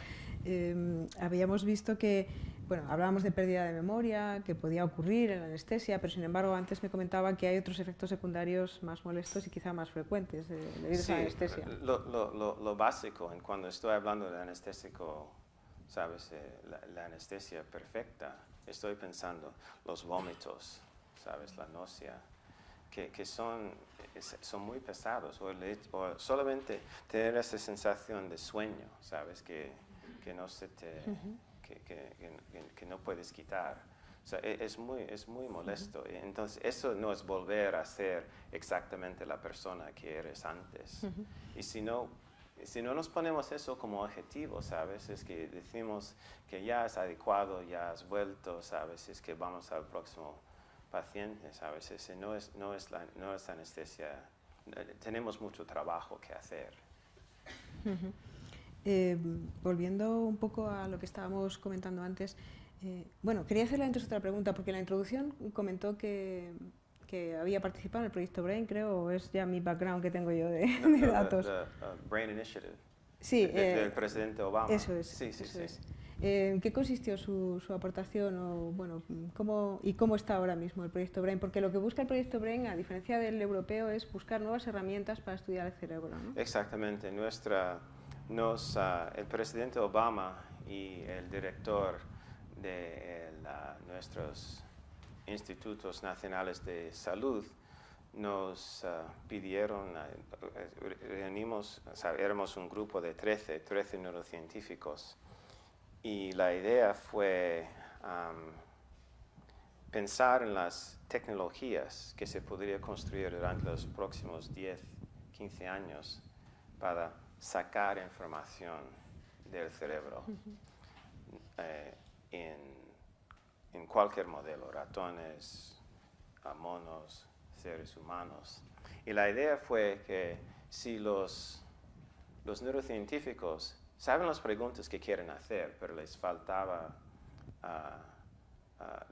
habíamos visto que, bueno, hablábamos de pérdida de memoria, que podía ocurrir en la anestesia, pero sin embargo antes me comentaba que hay otros efectos secundarios más molestos y quizá más frecuentes debido a la anestesia. Lo básico, cuando estoy hablando de anestésico, ¿sabes? La anestesia perfecta, estoy pensando los vómitos, ¿sabes? La náusea. Que son muy pesados, o solamente tener esa sensación de sueño, ¿sabes? Que no se te, que no puedes quitar. O sea, es muy molesto. Entonces, eso no es volver a ser exactamente la persona que eres antes. Y si no nos ponemos eso como objetivo, ¿sabes? Es que decimos que ya es adecuado, ya has vuelto, ¿sabes? Es que vamos al próximo paciente, ¿sabes? Ese no es anestesia. Tenemos mucho trabajo que hacer. Volviendo un poco a lo que estábamos comentando antes, bueno, quería hacerle antes otra pregunta, porque en la introducción comentó que había participado en el proyecto BRAIN, creo, o es ya mi background que tengo yo de datos. BRAIN Initiative. Sí, del presidente Obama. Eso es. Sí. ¿En qué consistió su aportación o, bueno, cómo está ahora mismo el proyecto BRAIN? Porque lo que busca el proyecto BRAIN, a diferencia del europeo, es buscar nuevas herramientas para estudiar el cerebro, ¿no? Exactamente. El presidente Obama y el director de nuestros institutos nacionales de salud nos pidieron, reunimos, éramos un grupo de 13 neurocientíficos, y la idea fue pensar en las tecnologías que se podría construir durante los próximos 10, 15 años para sacar información del cerebro en cualquier modelo, ratones, monos, seres humanos. Y la idea fue que si los neurocientíficos saben las preguntas que quieren hacer, pero les faltaban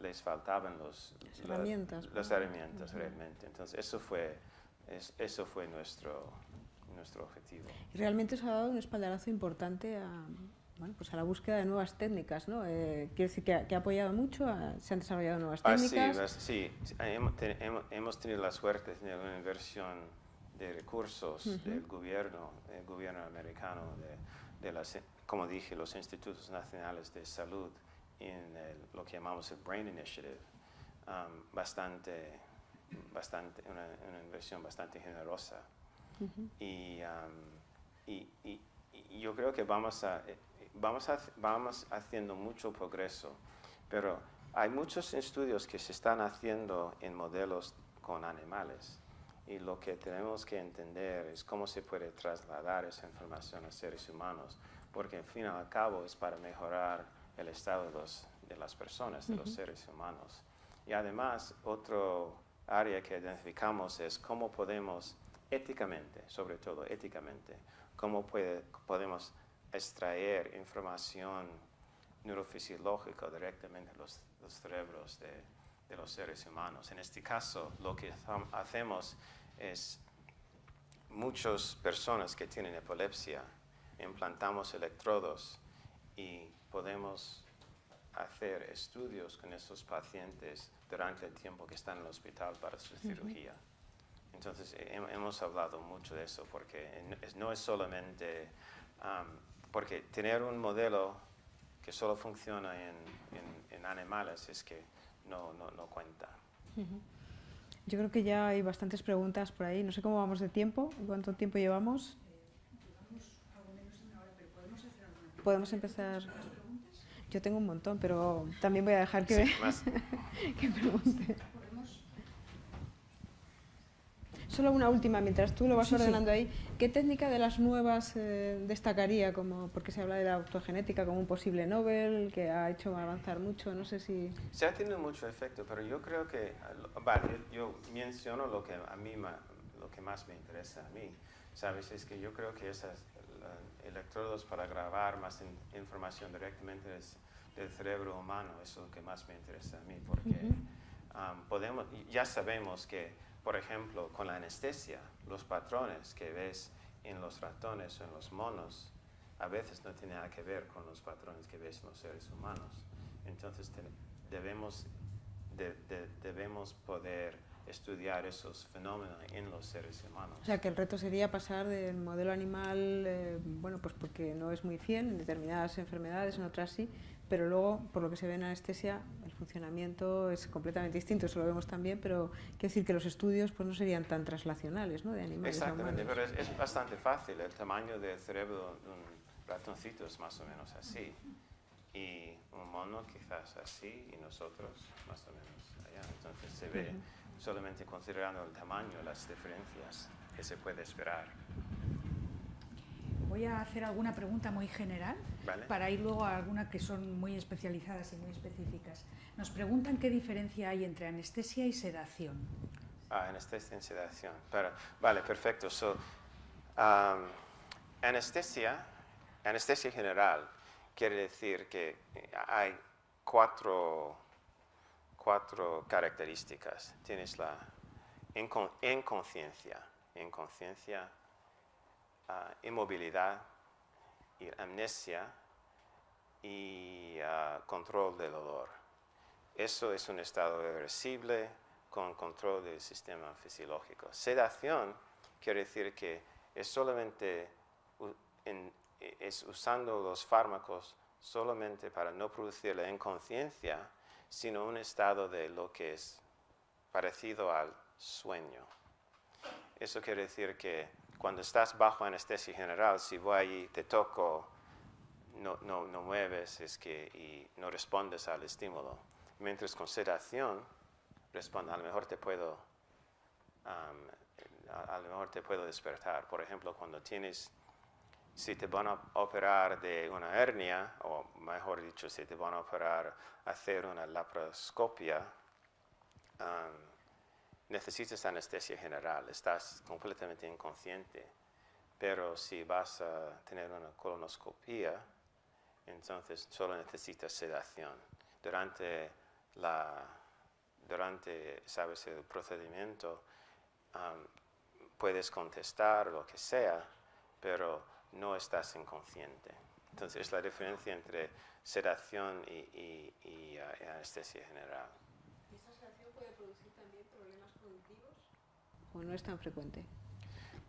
las herramientas realmente. Entonces eso fue nuestro objetivo. Y realmente eso ha dado un espaldarazo importante a la búsqueda de nuevas técnicas, ¿no? Quiero decir que ha apoyado mucho, se han desarrollado nuevas técnicas. Sí, hemos tenido la suerte de tener una inversión de recursos del gobierno americano, como dije, los institutos nacionales de salud, en lo que llamamos el BRAIN Initiative, una inversión bastante generosa. Y yo creo que vamos haciendo mucho progreso, pero hay muchos estudios que se están haciendo en modelos con animales, y lo que tenemos que entender es cómo se puede trasladar esa información a seres humanos, porque al fin y al cabo es para mejorar el estado de las personas, de los seres humanos. Y además, otro área que identificamos es cómo podemos éticamente, sobre todo éticamente, cómo podemos extraer información neurofisiológica directamente de los cerebros de los seres humanos. En este caso, lo que hacemos es, muchas personas que tienen epilepsia, implantamos electrodos y podemos hacer estudios con esos pacientes durante el tiempo que están en el hospital para su cirugía. Entonces, hemos hablado mucho de eso, porque no es solamente, porque tener un modelo que solo funciona en animales es que no cuenta. Yo creo que ya hay bastantes preguntas por ahí. No sé cómo vamos de tiempo, ¿cuánto tiempo llevamos? Llevamos algo menos de una hora, pero podemos hacer alguna podemos empezar. Yo tengo un montón, pero también voy a dejar que, que pregunte. Solo una última, mientras tú lo vas ordenando ahí. ¿Qué técnica de las nuevas destacaría? Porque se habla de la autogenética como un posible Nobel, que ha hecho avanzar mucho, no sé si... Se ha tenido mucho efecto, pero yo creo que, vale, yo menciono lo que a mí, lo que más me interesa a mí, ¿sabes? Es que yo creo que esos electrodos para grabar más información directamente del cerebro humano es lo que más me interesa a mí, porque ya sabemos que, por ejemplo, con la anestesia, los patrones que ves en los ratones o en los monos a veces no tienen nada que ver con los patrones que ves en los seres humanos. Entonces debemos poder estudiar esos fenómenos en los seres humanos. O sea, que el reto sería pasar del modelo animal, bueno, pues porque no es muy fiel en determinadas enfermedades, en otras sí, pero luego, por lo que se ve en anestesia, el funcionamiento es completamente distinto, eso lo vemos también, pero quiere decir que los estudios pues no serían tan translacionales, ¿no?, de animales a humanos. Exactamente, pero es bastante fácil. El tamaño del cerebro de un ratoncito es más o menos así, y un mono quizás así, y nosotros más o menos allá. Entonces se ve solamente considerando el tamaño, las diferencias que se puede esperar. Voy a hacer alguna pregunta muy general, ¿vale?, para ir luego a algunas que son muy especializadas y muy específicas. Nos preguntan qué diferencia hay entre anestesia y sedación. Anestesia y sedación. Vale, perfecto. Anestesia general quiere decir que hay cuatro características. Tienes la inconsciencia, inmovilidad, y amnesia y control del olor. Eso es un estado irreversible con control del sistema fisiológico. Sedación quiere decir que es solamente usando los fármacos solamente para no producir la inconsciencia, sino un estado de lo que es parecido al sueño. Eso quiere decir que cuando estás bajo anestesia general, si voy allí, te toco, no mueves y no respondes al estímulo. Mientras con sedación, a lo mejor te puedo despertar. Por ejemplo, si te van a operar de una hernia, o mejor dicho, si te van a hacer una laparoscopia, necesitas anestesia general, estás completamente inconsciente. Pero si vas a tener una colonoscopia, entonces solo necesitas sedación. Durante ¿sabes?, el procedimiento, puedes contestar lo que sea, pero no estás inconsciente. Entonces es la diferencia entre sedación y anestesia general. ¿Esa sedación puede producir también problemas cognitivos? ¿O no es tan frecuente?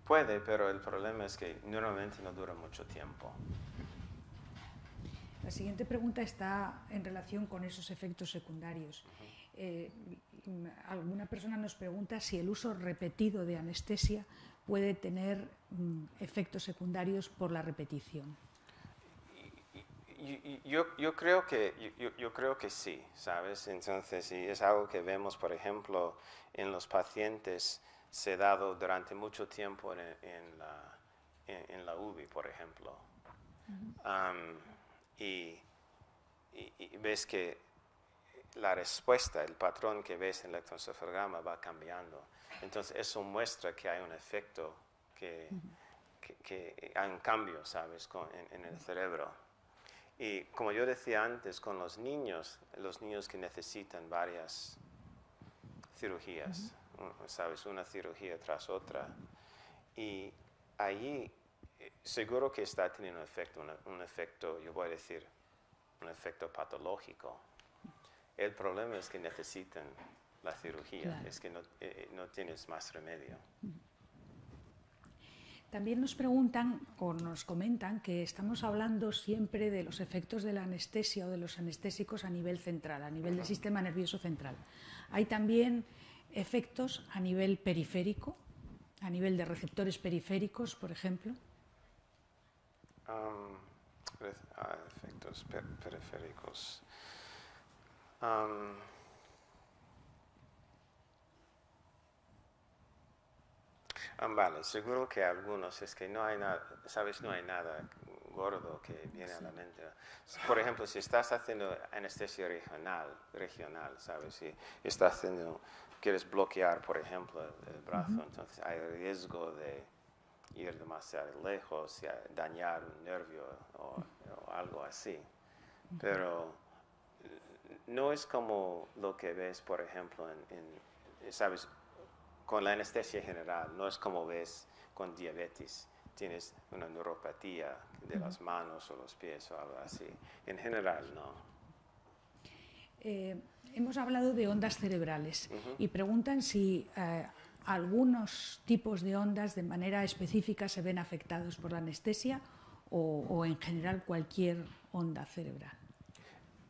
Puede, pero el problema es que normalmente no dura mucho tiempo. La siguiente pregunta está en relación con esos efectos secundarios. Alguna persona nos pregunta si el uso repetido de anestesia puede tener efectos secundarios por la repetición. Yo creo que sí, ¿sabes? Entonces, y es algo que vemos, por ejemplo, en los pacientes sedado durante mucho tiempo en la UBI, por ejemplo. Y ves que la respuesta, el patrón que ves en el electroencefalograma va cambiando. Entonces, eso muestra que hay un efecto, que hay un cambio, ¿sabes?, en el cerebro. Y como yo decía antes, con los niños que necesitan varias cirugías, ¿sabes?, una cirugía tras otra, y allí seguro que está teniendo un efecto, yo voy a decir, un efecto patológico. El problema es que necesitan la cirugía, claro. Es que no tienes más remedio. También nos preguntan o nos comentan que estamos hablando siempre de los efectos de la anestesia o de los anestésicos a nivel central, a nivel del sistema nervioso central. ¿Hay también efectos a nivel periférico, a nivel de receptores periféricos, por ejemplo? efectos periféricos. Vale, seguro que algunos, es que no hay nada, ¿sabes? No hay nada gordo que viene a la mente. Por ejemplo, si estás haciendo anestesia regional, ¿sabes? Si estás haciendo, quieres bloquear, por ejemplo, el brazo, entonces hay riesgo de ir demasiado lejos, dañar un nervio o algo así. Pero no es como lo que ves, por ejemplo, ¿sabes? Con la anestesia general, no es como ves con diabetes. Tienes una neuropatía de las manos o los pies o algo así. En general, no. Hemos hablado de ondas cerebrales y preguntan si algunos tipos de ondas de manera específica se ven afectados por la anestesia o en general cualquier onda cerebral.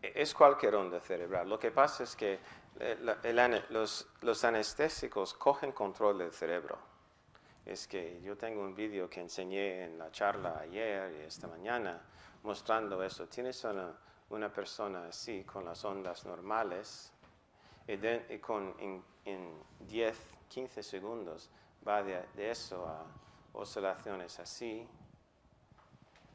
Es cualquier onda cerebral. Lo que pasa es que los anestésicos cogen control del cerebro. Es que yo tengo un vídeo que enseñé en la charla ayer y esta mañana mostrando eso. Tienes una persona así con las ondas normales y en 10, 15 segundos va de eso a oscilaciones así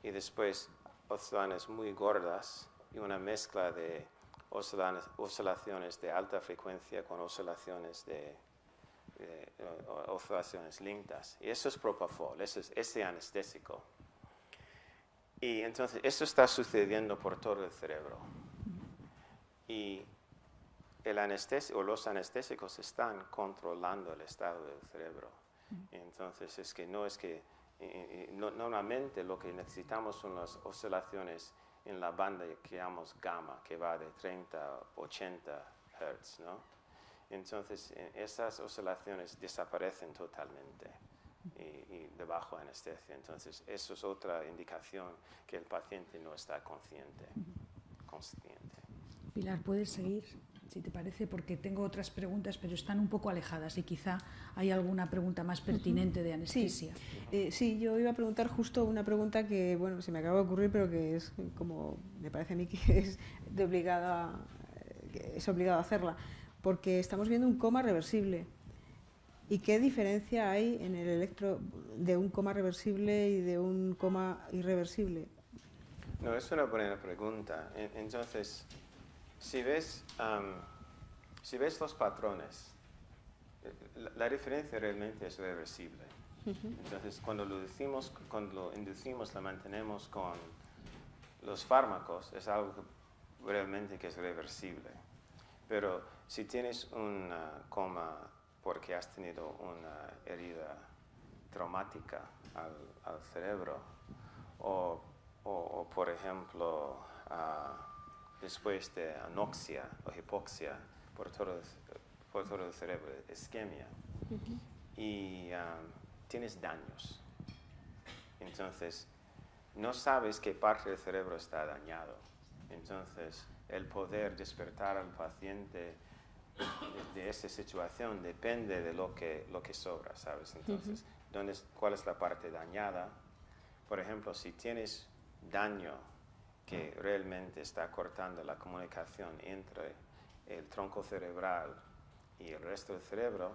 y después oscilaciones muy gordas y una mezcla de oscilaciones de alta frecuencia con oscilaciones oscilaciones lentas. Y eso es propofol, eso es ese anestésico. Y entonces eso está sucediendo por todo el cerebro. Y el anestésio o los anestésicos están controlando el estado del cerebro. Entonces es que normalmente lo que necesitamos son las oscilaciones en la banda que llamamos gamma, que va de 30 a 80 Hz, ¿no? Entonces, esas oscilaciones desaparecen totalmente y debajo de anestesia. Entonces, eso es otra indicación que el paciente no está consciente. Pilar, puedes seguir, si te parece, porque tengo otras preguntas, pero están un poco alejadas y quizá hay alguna pregunta más pertinente de anestesia. Sí, yo iba a preguntar justo una pregunta que, bueno, se me acaba de ocurrir, pero que es como, me parece a mí que es obligado a hacerla, porque estamos viendo un coma reversible. ¿Y qué diferencia hay en el electro de un coma reversible y de un coma irreversible? No, es una buena pregunta. Entonces, si ves los patrones, la diferencia realmente es reversible. Entonces, cuando lo inducimos, la mantenemos con los fármacos, es algo realmente que es reversible. Pero si tienes un coma porque has tenido una herida traumática al cerebro o por ejemplo, después de anoxia o hipoxia por todo el cerebro, isquemia, y tienes daños. Entonces, no sabes qué parte del cerebro está dañado. Entonces, el poder despertar al paciente de esa situación depende de lo que sobra, ¿sabes? Entonces, ¿cuál es la parte dañada? Por ejemplo, si tienes daño que realmente está cortando la comunicación entre el tronco cerebral y el resto del cerebro,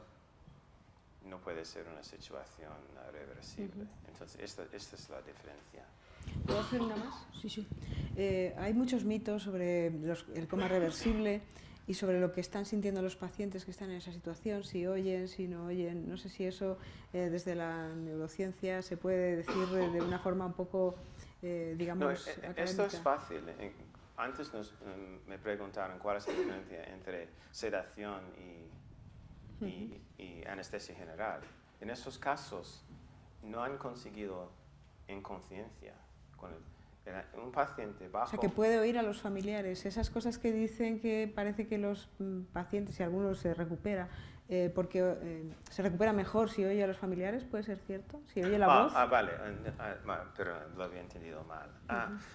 no puede ser una situación reversible. Entonces, esta es la diferencia. ¿Puedo hacer una más? Sí. Hay muchos mitos sobre el coma reversible y sobre lo que están sintiendo los pacientes que están en esa situación, si oyen, si no oyen. No sé si eso desde la neurociencia se puede decir de una forma un poco, digamos, académica. Esto es fácil. Antes me preguntaron cuál es la diferencia entre sedación y anestesia general. En esos casos no han conseguido inconsciencia con un paciente bajo. O sea, que puede oír a los familiares. Esas cosas que dicen que parece que los pacientes, si alguno se recupera, porque se recupera mejor si oye a los familiares, ¿puede ser cierto? Si oye la voz. Vale, pero lo había entendido mal.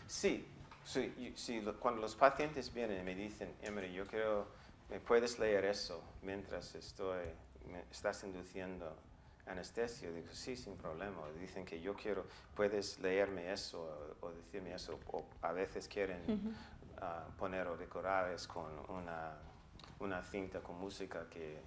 Sí, cuando los pacientes vienen y me dicen, Emery, yo quiero, ¿me puedes leer eso mientras estás induciendo anestesia? Digo, sí, sin problema. Dicen que yo quiero, puedes leerme eso o decirme eso, o a veces quieren poner auriculares con una cinta con música que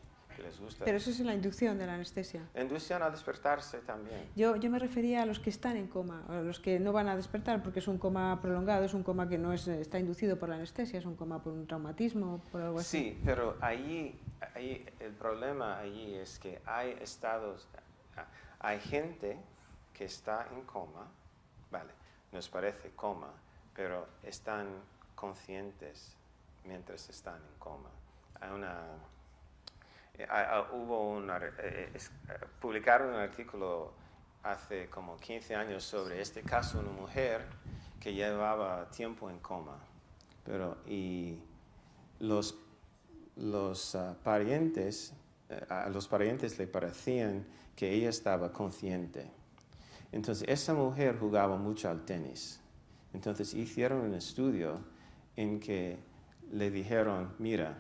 les gusta. Pero eso es en la inducción de la anestesia. Inducción a despertarse también. Yo me refería a los que están en coma, a los que no van a despertar porque es un coma prolongado, es un coma que no está inducido por la anestesia, es un coma por un traumatismo, por algo así. Sí, pero ahí el problema allí es que hay estados, hay gente que está en coma, vale, nos parece coma, pero están conscientes mientras están en coma. Publicaron un artículo hace como 15 años sobre este caso de una mujer que llevaba tiempo en coma, y los parientes, a los parientes le parecían que ella estaba consciente. Entonces esa mujer jugaba mucho al tenis. Entonces hicieron un estudio en que le dijeron, mira,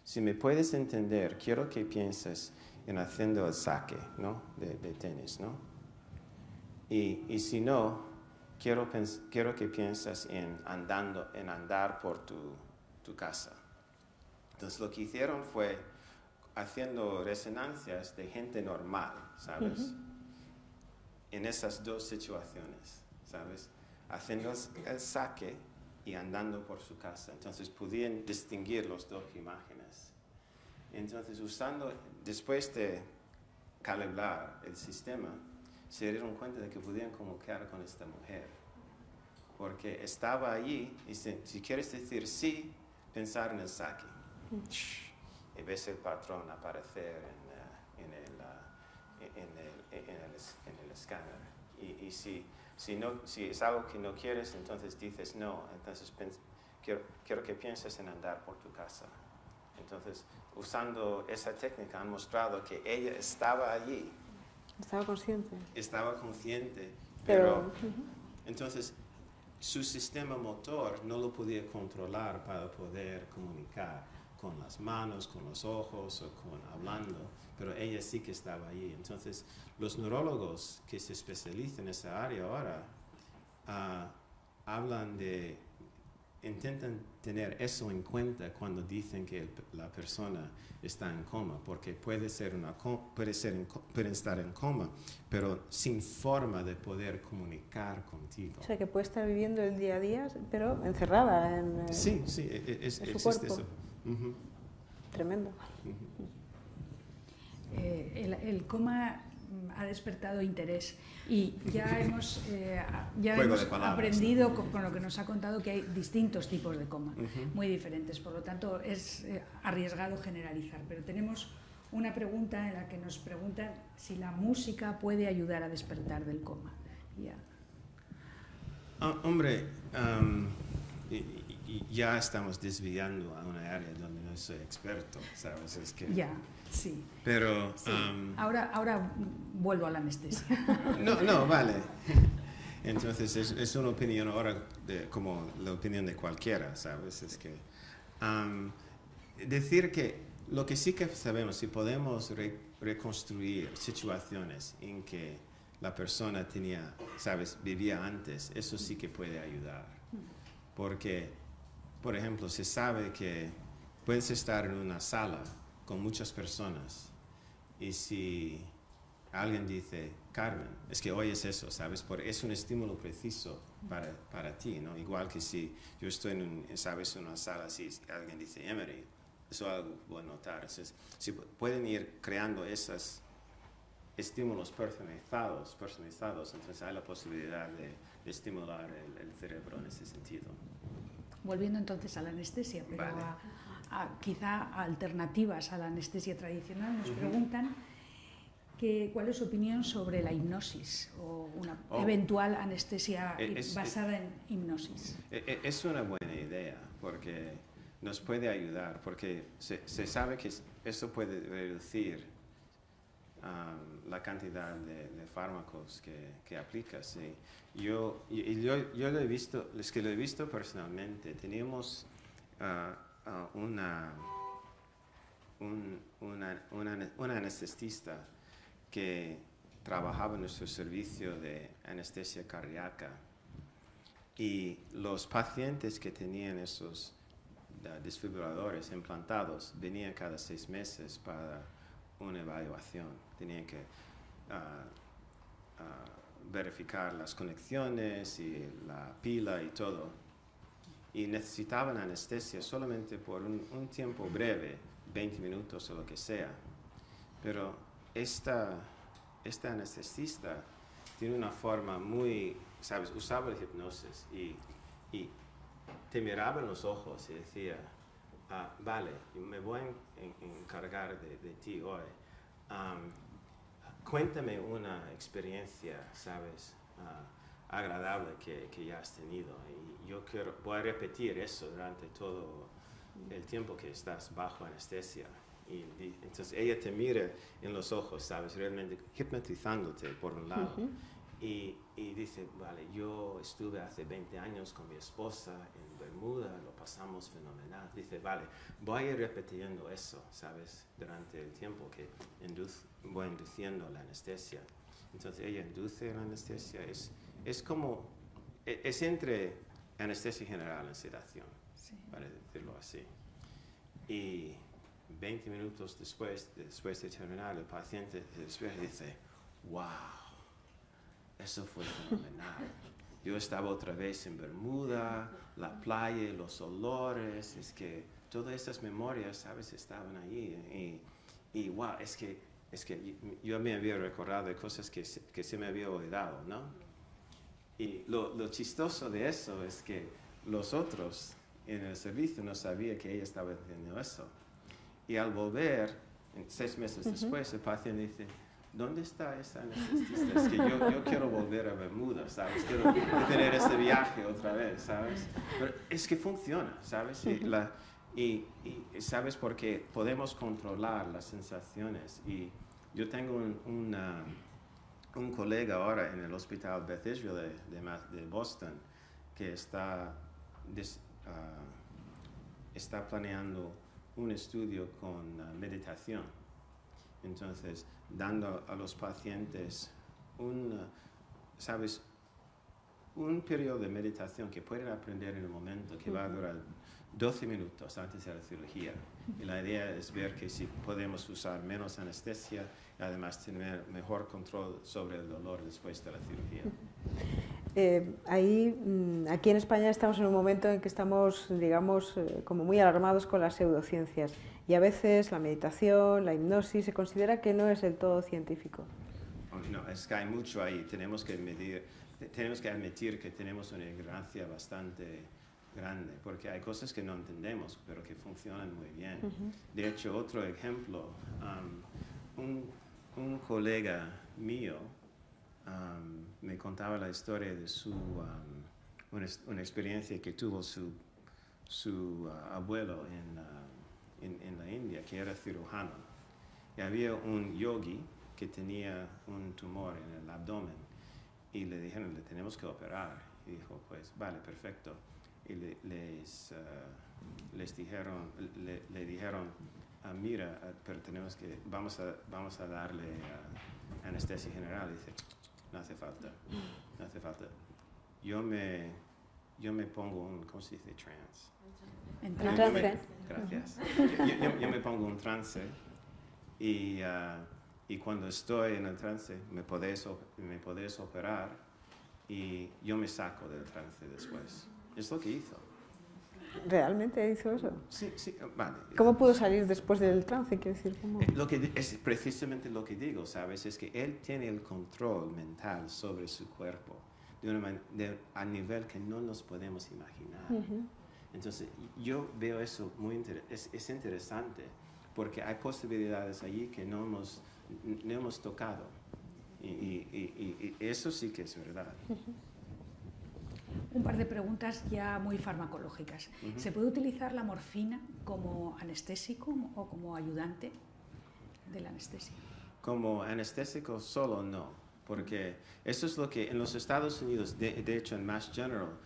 si me puedes entender, quiero que pienses en haciendo el saque, ¿no? de tenis, ¿no? Y si no, quiero que pienses en andar por tu casa. Entonces lo que hicieron fue haciendo resonancias de gente normal, ¿sabes? En esas dos situaciones, ¿sabes? Haciendo el saque y andando por su casa. Entonces podían distinguir las dos imágenes. Entonces después de calibrar el sistema, se dieron cuenta de que podían comunicar con esta mujer. Porque estaba allí y si quieres decir sí, pensar en el saque. Y ves el patrón aparecer en el escáner. Y si es algo que no quieres, entonces dices no. Entonces quiero que pienses en andar por tu casa. Entonces, usando esa técnica han mostrado que ella estaba allí. Estaba consciente. Estaba consciente, pero entonces su sistema motor no lo podía controlar para poder comunicar con las manos, con los ojos o hablando, pero ella sí que estaba allí. Entonces, los neurólogos que se especializan en esa área ahora intentan tener eso en cuenta cuando dicen que la persona está en coma, porque pueden estar en coma, pero sin forma de poder comunicar contigo. O sea, que puede estar viviendo el día a día, pero encerrada en sí, su cuerpo. Eso. Tremendo. El coma ha despertado interés y ya hemos aprendido con lo que nos ha contado que hay distintos tipos de coma, muy diferentes, por lo tanto es arriesgado generalizar, pero tenemos una pregunta en la que nos preguntan si la música puede ayudar a despertar del coma. Hombre, ya estamos desviando a una área donde no soy experto, ¿sabes? Es que... Ya, sí. Pero... Sí. Ahora vuelvo a la anestesia. No, vale. Entonces es una opinión ahora como la opinión de cualquiera, ¿sabes? Es que... decir que lo que sí que sabemos, si podemos reconstruir situaciones en que la persona vivía antes, eso sí que puede ayudar. Porque, por ejemplo, se sabe que puedes estar en una sala con muchas personas y si alguien dice, Carmen, es que oyes eso, ¿sabes? Porque es un estímulo preciso para ti, ¿no? Igual que si yo estoy en una sala, si alguien dice Emery, eso es algo bueno notar. Entonces, si pueden ir creando esos estímulos personalizados, entonces hay la posibilidad de estimular el cerebro en ese sentido. Volviendo entonces a la anestesia, pero vale. Quizá a alternativas a la anestesia tradicional, nos preguntan cuál es su opinión sobre la hipnosis o una eventual anestesia basada en hipnosis. Es una buena idea porque nos puede ayudar, porque se sabe que eso puede reducir la cantidad de fármacos que aplicas. Yo lo he visto, es que lo he visto personalmente. Teníamos una anestesista que trabajaba en nuestro servicio de anestesia cardíaca. Y los pacientes que tenían esos desfibriladores implantados venían cada 6 meses para una evaluación. Tenían que verificar las conexiones y la pila y todo. Y necesitaban anestesia solamente por un tiempo breve, 20 minutos o lo que sea. Pero esta anestesista tiene una forma muy, ¿sabes? Usaba la hipnosis y te miraba en los ojos y decía, vale, me voy a encargar de ti hoy. Cuéntame una experiencia, ¿sabes? Agradable que ya has tenido. Y yo voy a repetir eso durante todo el tiempo que estás bajo anestesia. Y entonces ella te mira en los ojos, ¿sabes? Realmente hipnotizándote por un lado. Y dice, vale, yo estuve hace 20 años con mi esposa en Bermuda, lo pasamos fenomenal. Dice, vale, voy a ir repitiendo eso, ¿sabes? Durante el tiempo que voy induciendo la anestesia. Entonces ella induce la anestesia, es como, es entre anestesia general y sedación, sí, para decirlo así. Y 20 minutos después de terminar, el paciente dice, wow, eso fue fenomenal. Yo estaba otra vez en Bermuda, la playa, los olores, es que todas esas memorias, ¿sabes?, estaban allí. Y wow, es que yo me había recordado de cosas que se me había olvidado, ¿no? Y lo chistoso de eso es que los otros en el servicio no sabían que ella estaba haciendo eso. Y al volver, 6 meses después, el paciente dice, ¿dónde está esa anestesista? Es que yo quiero volver a Bermuda, ¿sabes? Quiero tener ese viaje otra vez, ¿sabes? Pero es que funciona, ¿sabes? Y ¿sabes? Porque podemos controlar las sensaciones. Y yo tengo un colega ahora en el hospital Beth Israel de Boston que está planeando un estudio con meditación. Entonces, dando a los pacientes ¿sabes? Un periodo de meditación que pueden aprender en el momento, que va a durar 12 minutos antes de la cirugía. Y la idea es ver que si podemos usar menos anestesia y además tener mejor control sobre el dolor después de la cirugía. Aquí en España estamos en un momento en que estamos, digamos, como muy alarmados con las pseudociencias y a veces la meditación, la hipnosis se considera que no es del todo científico. No, es que hay mucho ahí. Tenemos que admitir que tenemos una ignorancia bastante grande, porque hay cosas que no entendemos, pero que funcionan muy bien. De hecho, otro ejemplo, un colega mío me contaba la historia de una experiencia que tuvo su abuelo en la India, que era cirujano. Y había un yogi que tenía un tumor en el abdomen y le dijeron, le tenemos que operar. Y dijo, pues, vale, perfecto. Y le dijeron, mira, pero vamos a darle anestesia general. Y dice, no hace falta. Yo me pongo ¿cómo se dice? Trance. En trance. Gracias. Yo me pongo un trance y cuando estoy en el trance me podés operar y yo me saco del trance después. Es lo que hizo. ¿Realmente hizo eso? Sí, vale. ¿Cómo pudo salir después del trance? Quiero decir, ¿cómo? Es precisamente lo que digo, ¿sabes? Es que él tiene el control mental sobre su cuerpo a nivel que no nos podemos imaginar. Entonces, yo veo eso es interesante, porque hay posibilidades allí que no hemos tocado. Y eso sí que es verdad. Un par de preguntas ya muy farmacológicas. ¿Se puede utilizar la morfina como anestésico o como ayudante de la anestesia? Como anestésico solo no, porque eso es lo que en los Estados Unidos, de hecho en Mass General,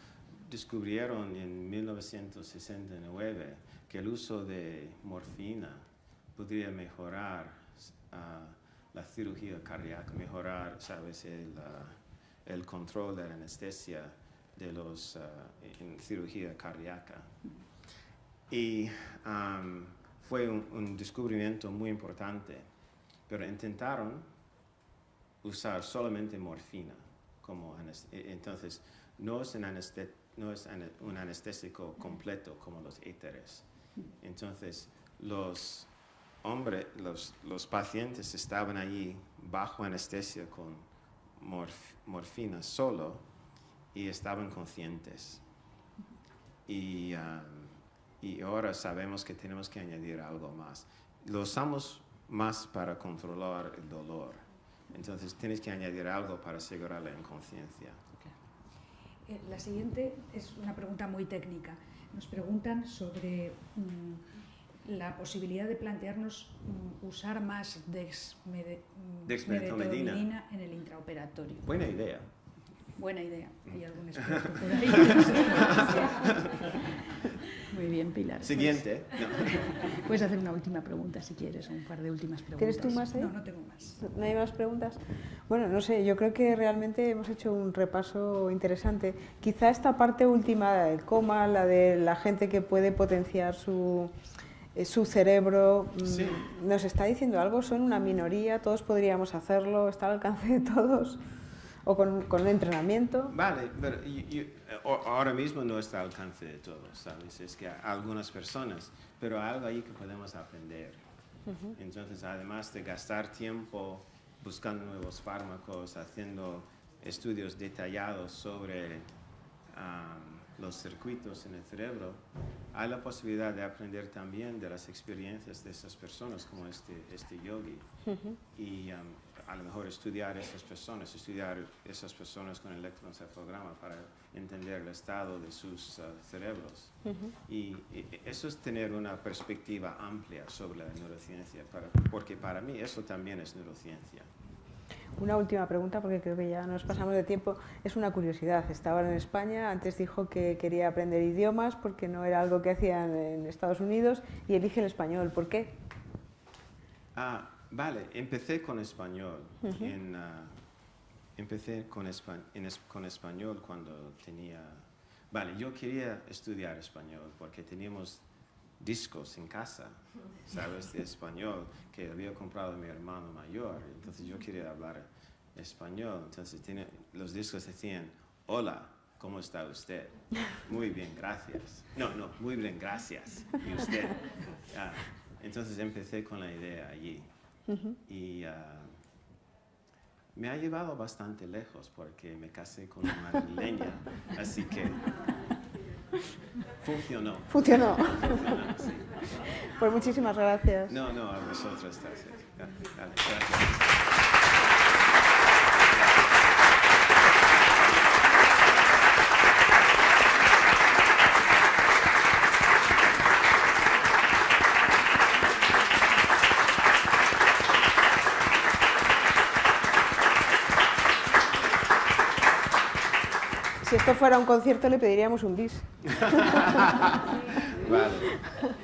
descubrieron en 1969 que el uso de morfina podría mejorar la cirugía cardíaca, mejorar, ¿sabes?, el control de la anestesia de los, en cirugía cardíaca. Y fue un descubrimiento muy importante, pero intentaron usar solamente morfina como entonces no es un anestésico completo como los éteres. Entonces los pacientes estaban allí bajo anestesia con morfina solo y estaban conscientes. Y ahora sabemos que tenemos que añadir algo más. Lo usamos más para controlar el dolor. Entonces tienes que añadir algo para asegurar la inconsciencia. Claro. La siguiente es una pregunta muy técnica. Nos preguntan sobre la posibilidad de plantearnos usar más dexmedetomidina en el intraoperatorio. Buena idea. Buena idea. Hay algún experto por ahí. Muy bien, Pilar. Siguiente. Puedes hacer una última pregunta si quieres, o un par de últimas preguntas. ¿Tienes tú más ahí? No, no tengo más. ¿No hay más preguntas? Bueno, no sé, yo creo que realmente hemos hecho un repaso interesante. Quizá esta parte última, la del coma, la de la gente que puede potenciar su cerebro, sí. ¿Nos está diciendo algo? ¿Son una minoría? ¿Todos podríamos hacerlo? ¿Está al alcance de todos? ¿O con entrenamiento? Vale, pero ahora mismo no está al alcance de todos, ¿sabes? Es que hay algunas personas, pero hay algo ahí que podemos aprender. Entonces, además de gastar tiempo buscando nuevos fármacos, haciendo estudios detallados sobre los circuitos en el cerebro, hay la posibilidad de aprender también de las experiencias de esas personas, como este yogi. Y a lo mejor estudiar esas personas con el electroencefalograma para entender el estado de sus cerebros. Y eso es tener una perspectiva amplia sobre la neurociencia, porque para mí eso también es neurociencia. Una última pregunta, porque creo que ya nos pasamos de tiempo. Es una curiosidad. Estaba en España, antes dijo que quería aprender idiomas porque no era algo que hacían en Estados Unidos y elige el español. ¿Por qué? Vale, empecé con español. Empecé con español cuando tenía... Vale, yo quería estudiar español porque teníamos discos en casa, ¿sabes?, de español que había comprado mi hermano mayor. Entonces yo quería hablar español. Entonces los discos decían: hola, ¿cómo está usted? Muy bien, gracias. No, muy bien, gracias. ¿Y usted? Entonces empecé con la idea allí. Y me ha llevado bastante lejos porque me casé con una madrileña, así que funcionó. Funcionó. Sí. Pues muchísimas gracias. No, a vosotros. Gracias. Si esto fuera un concierto le pediríamos un bis. Vale.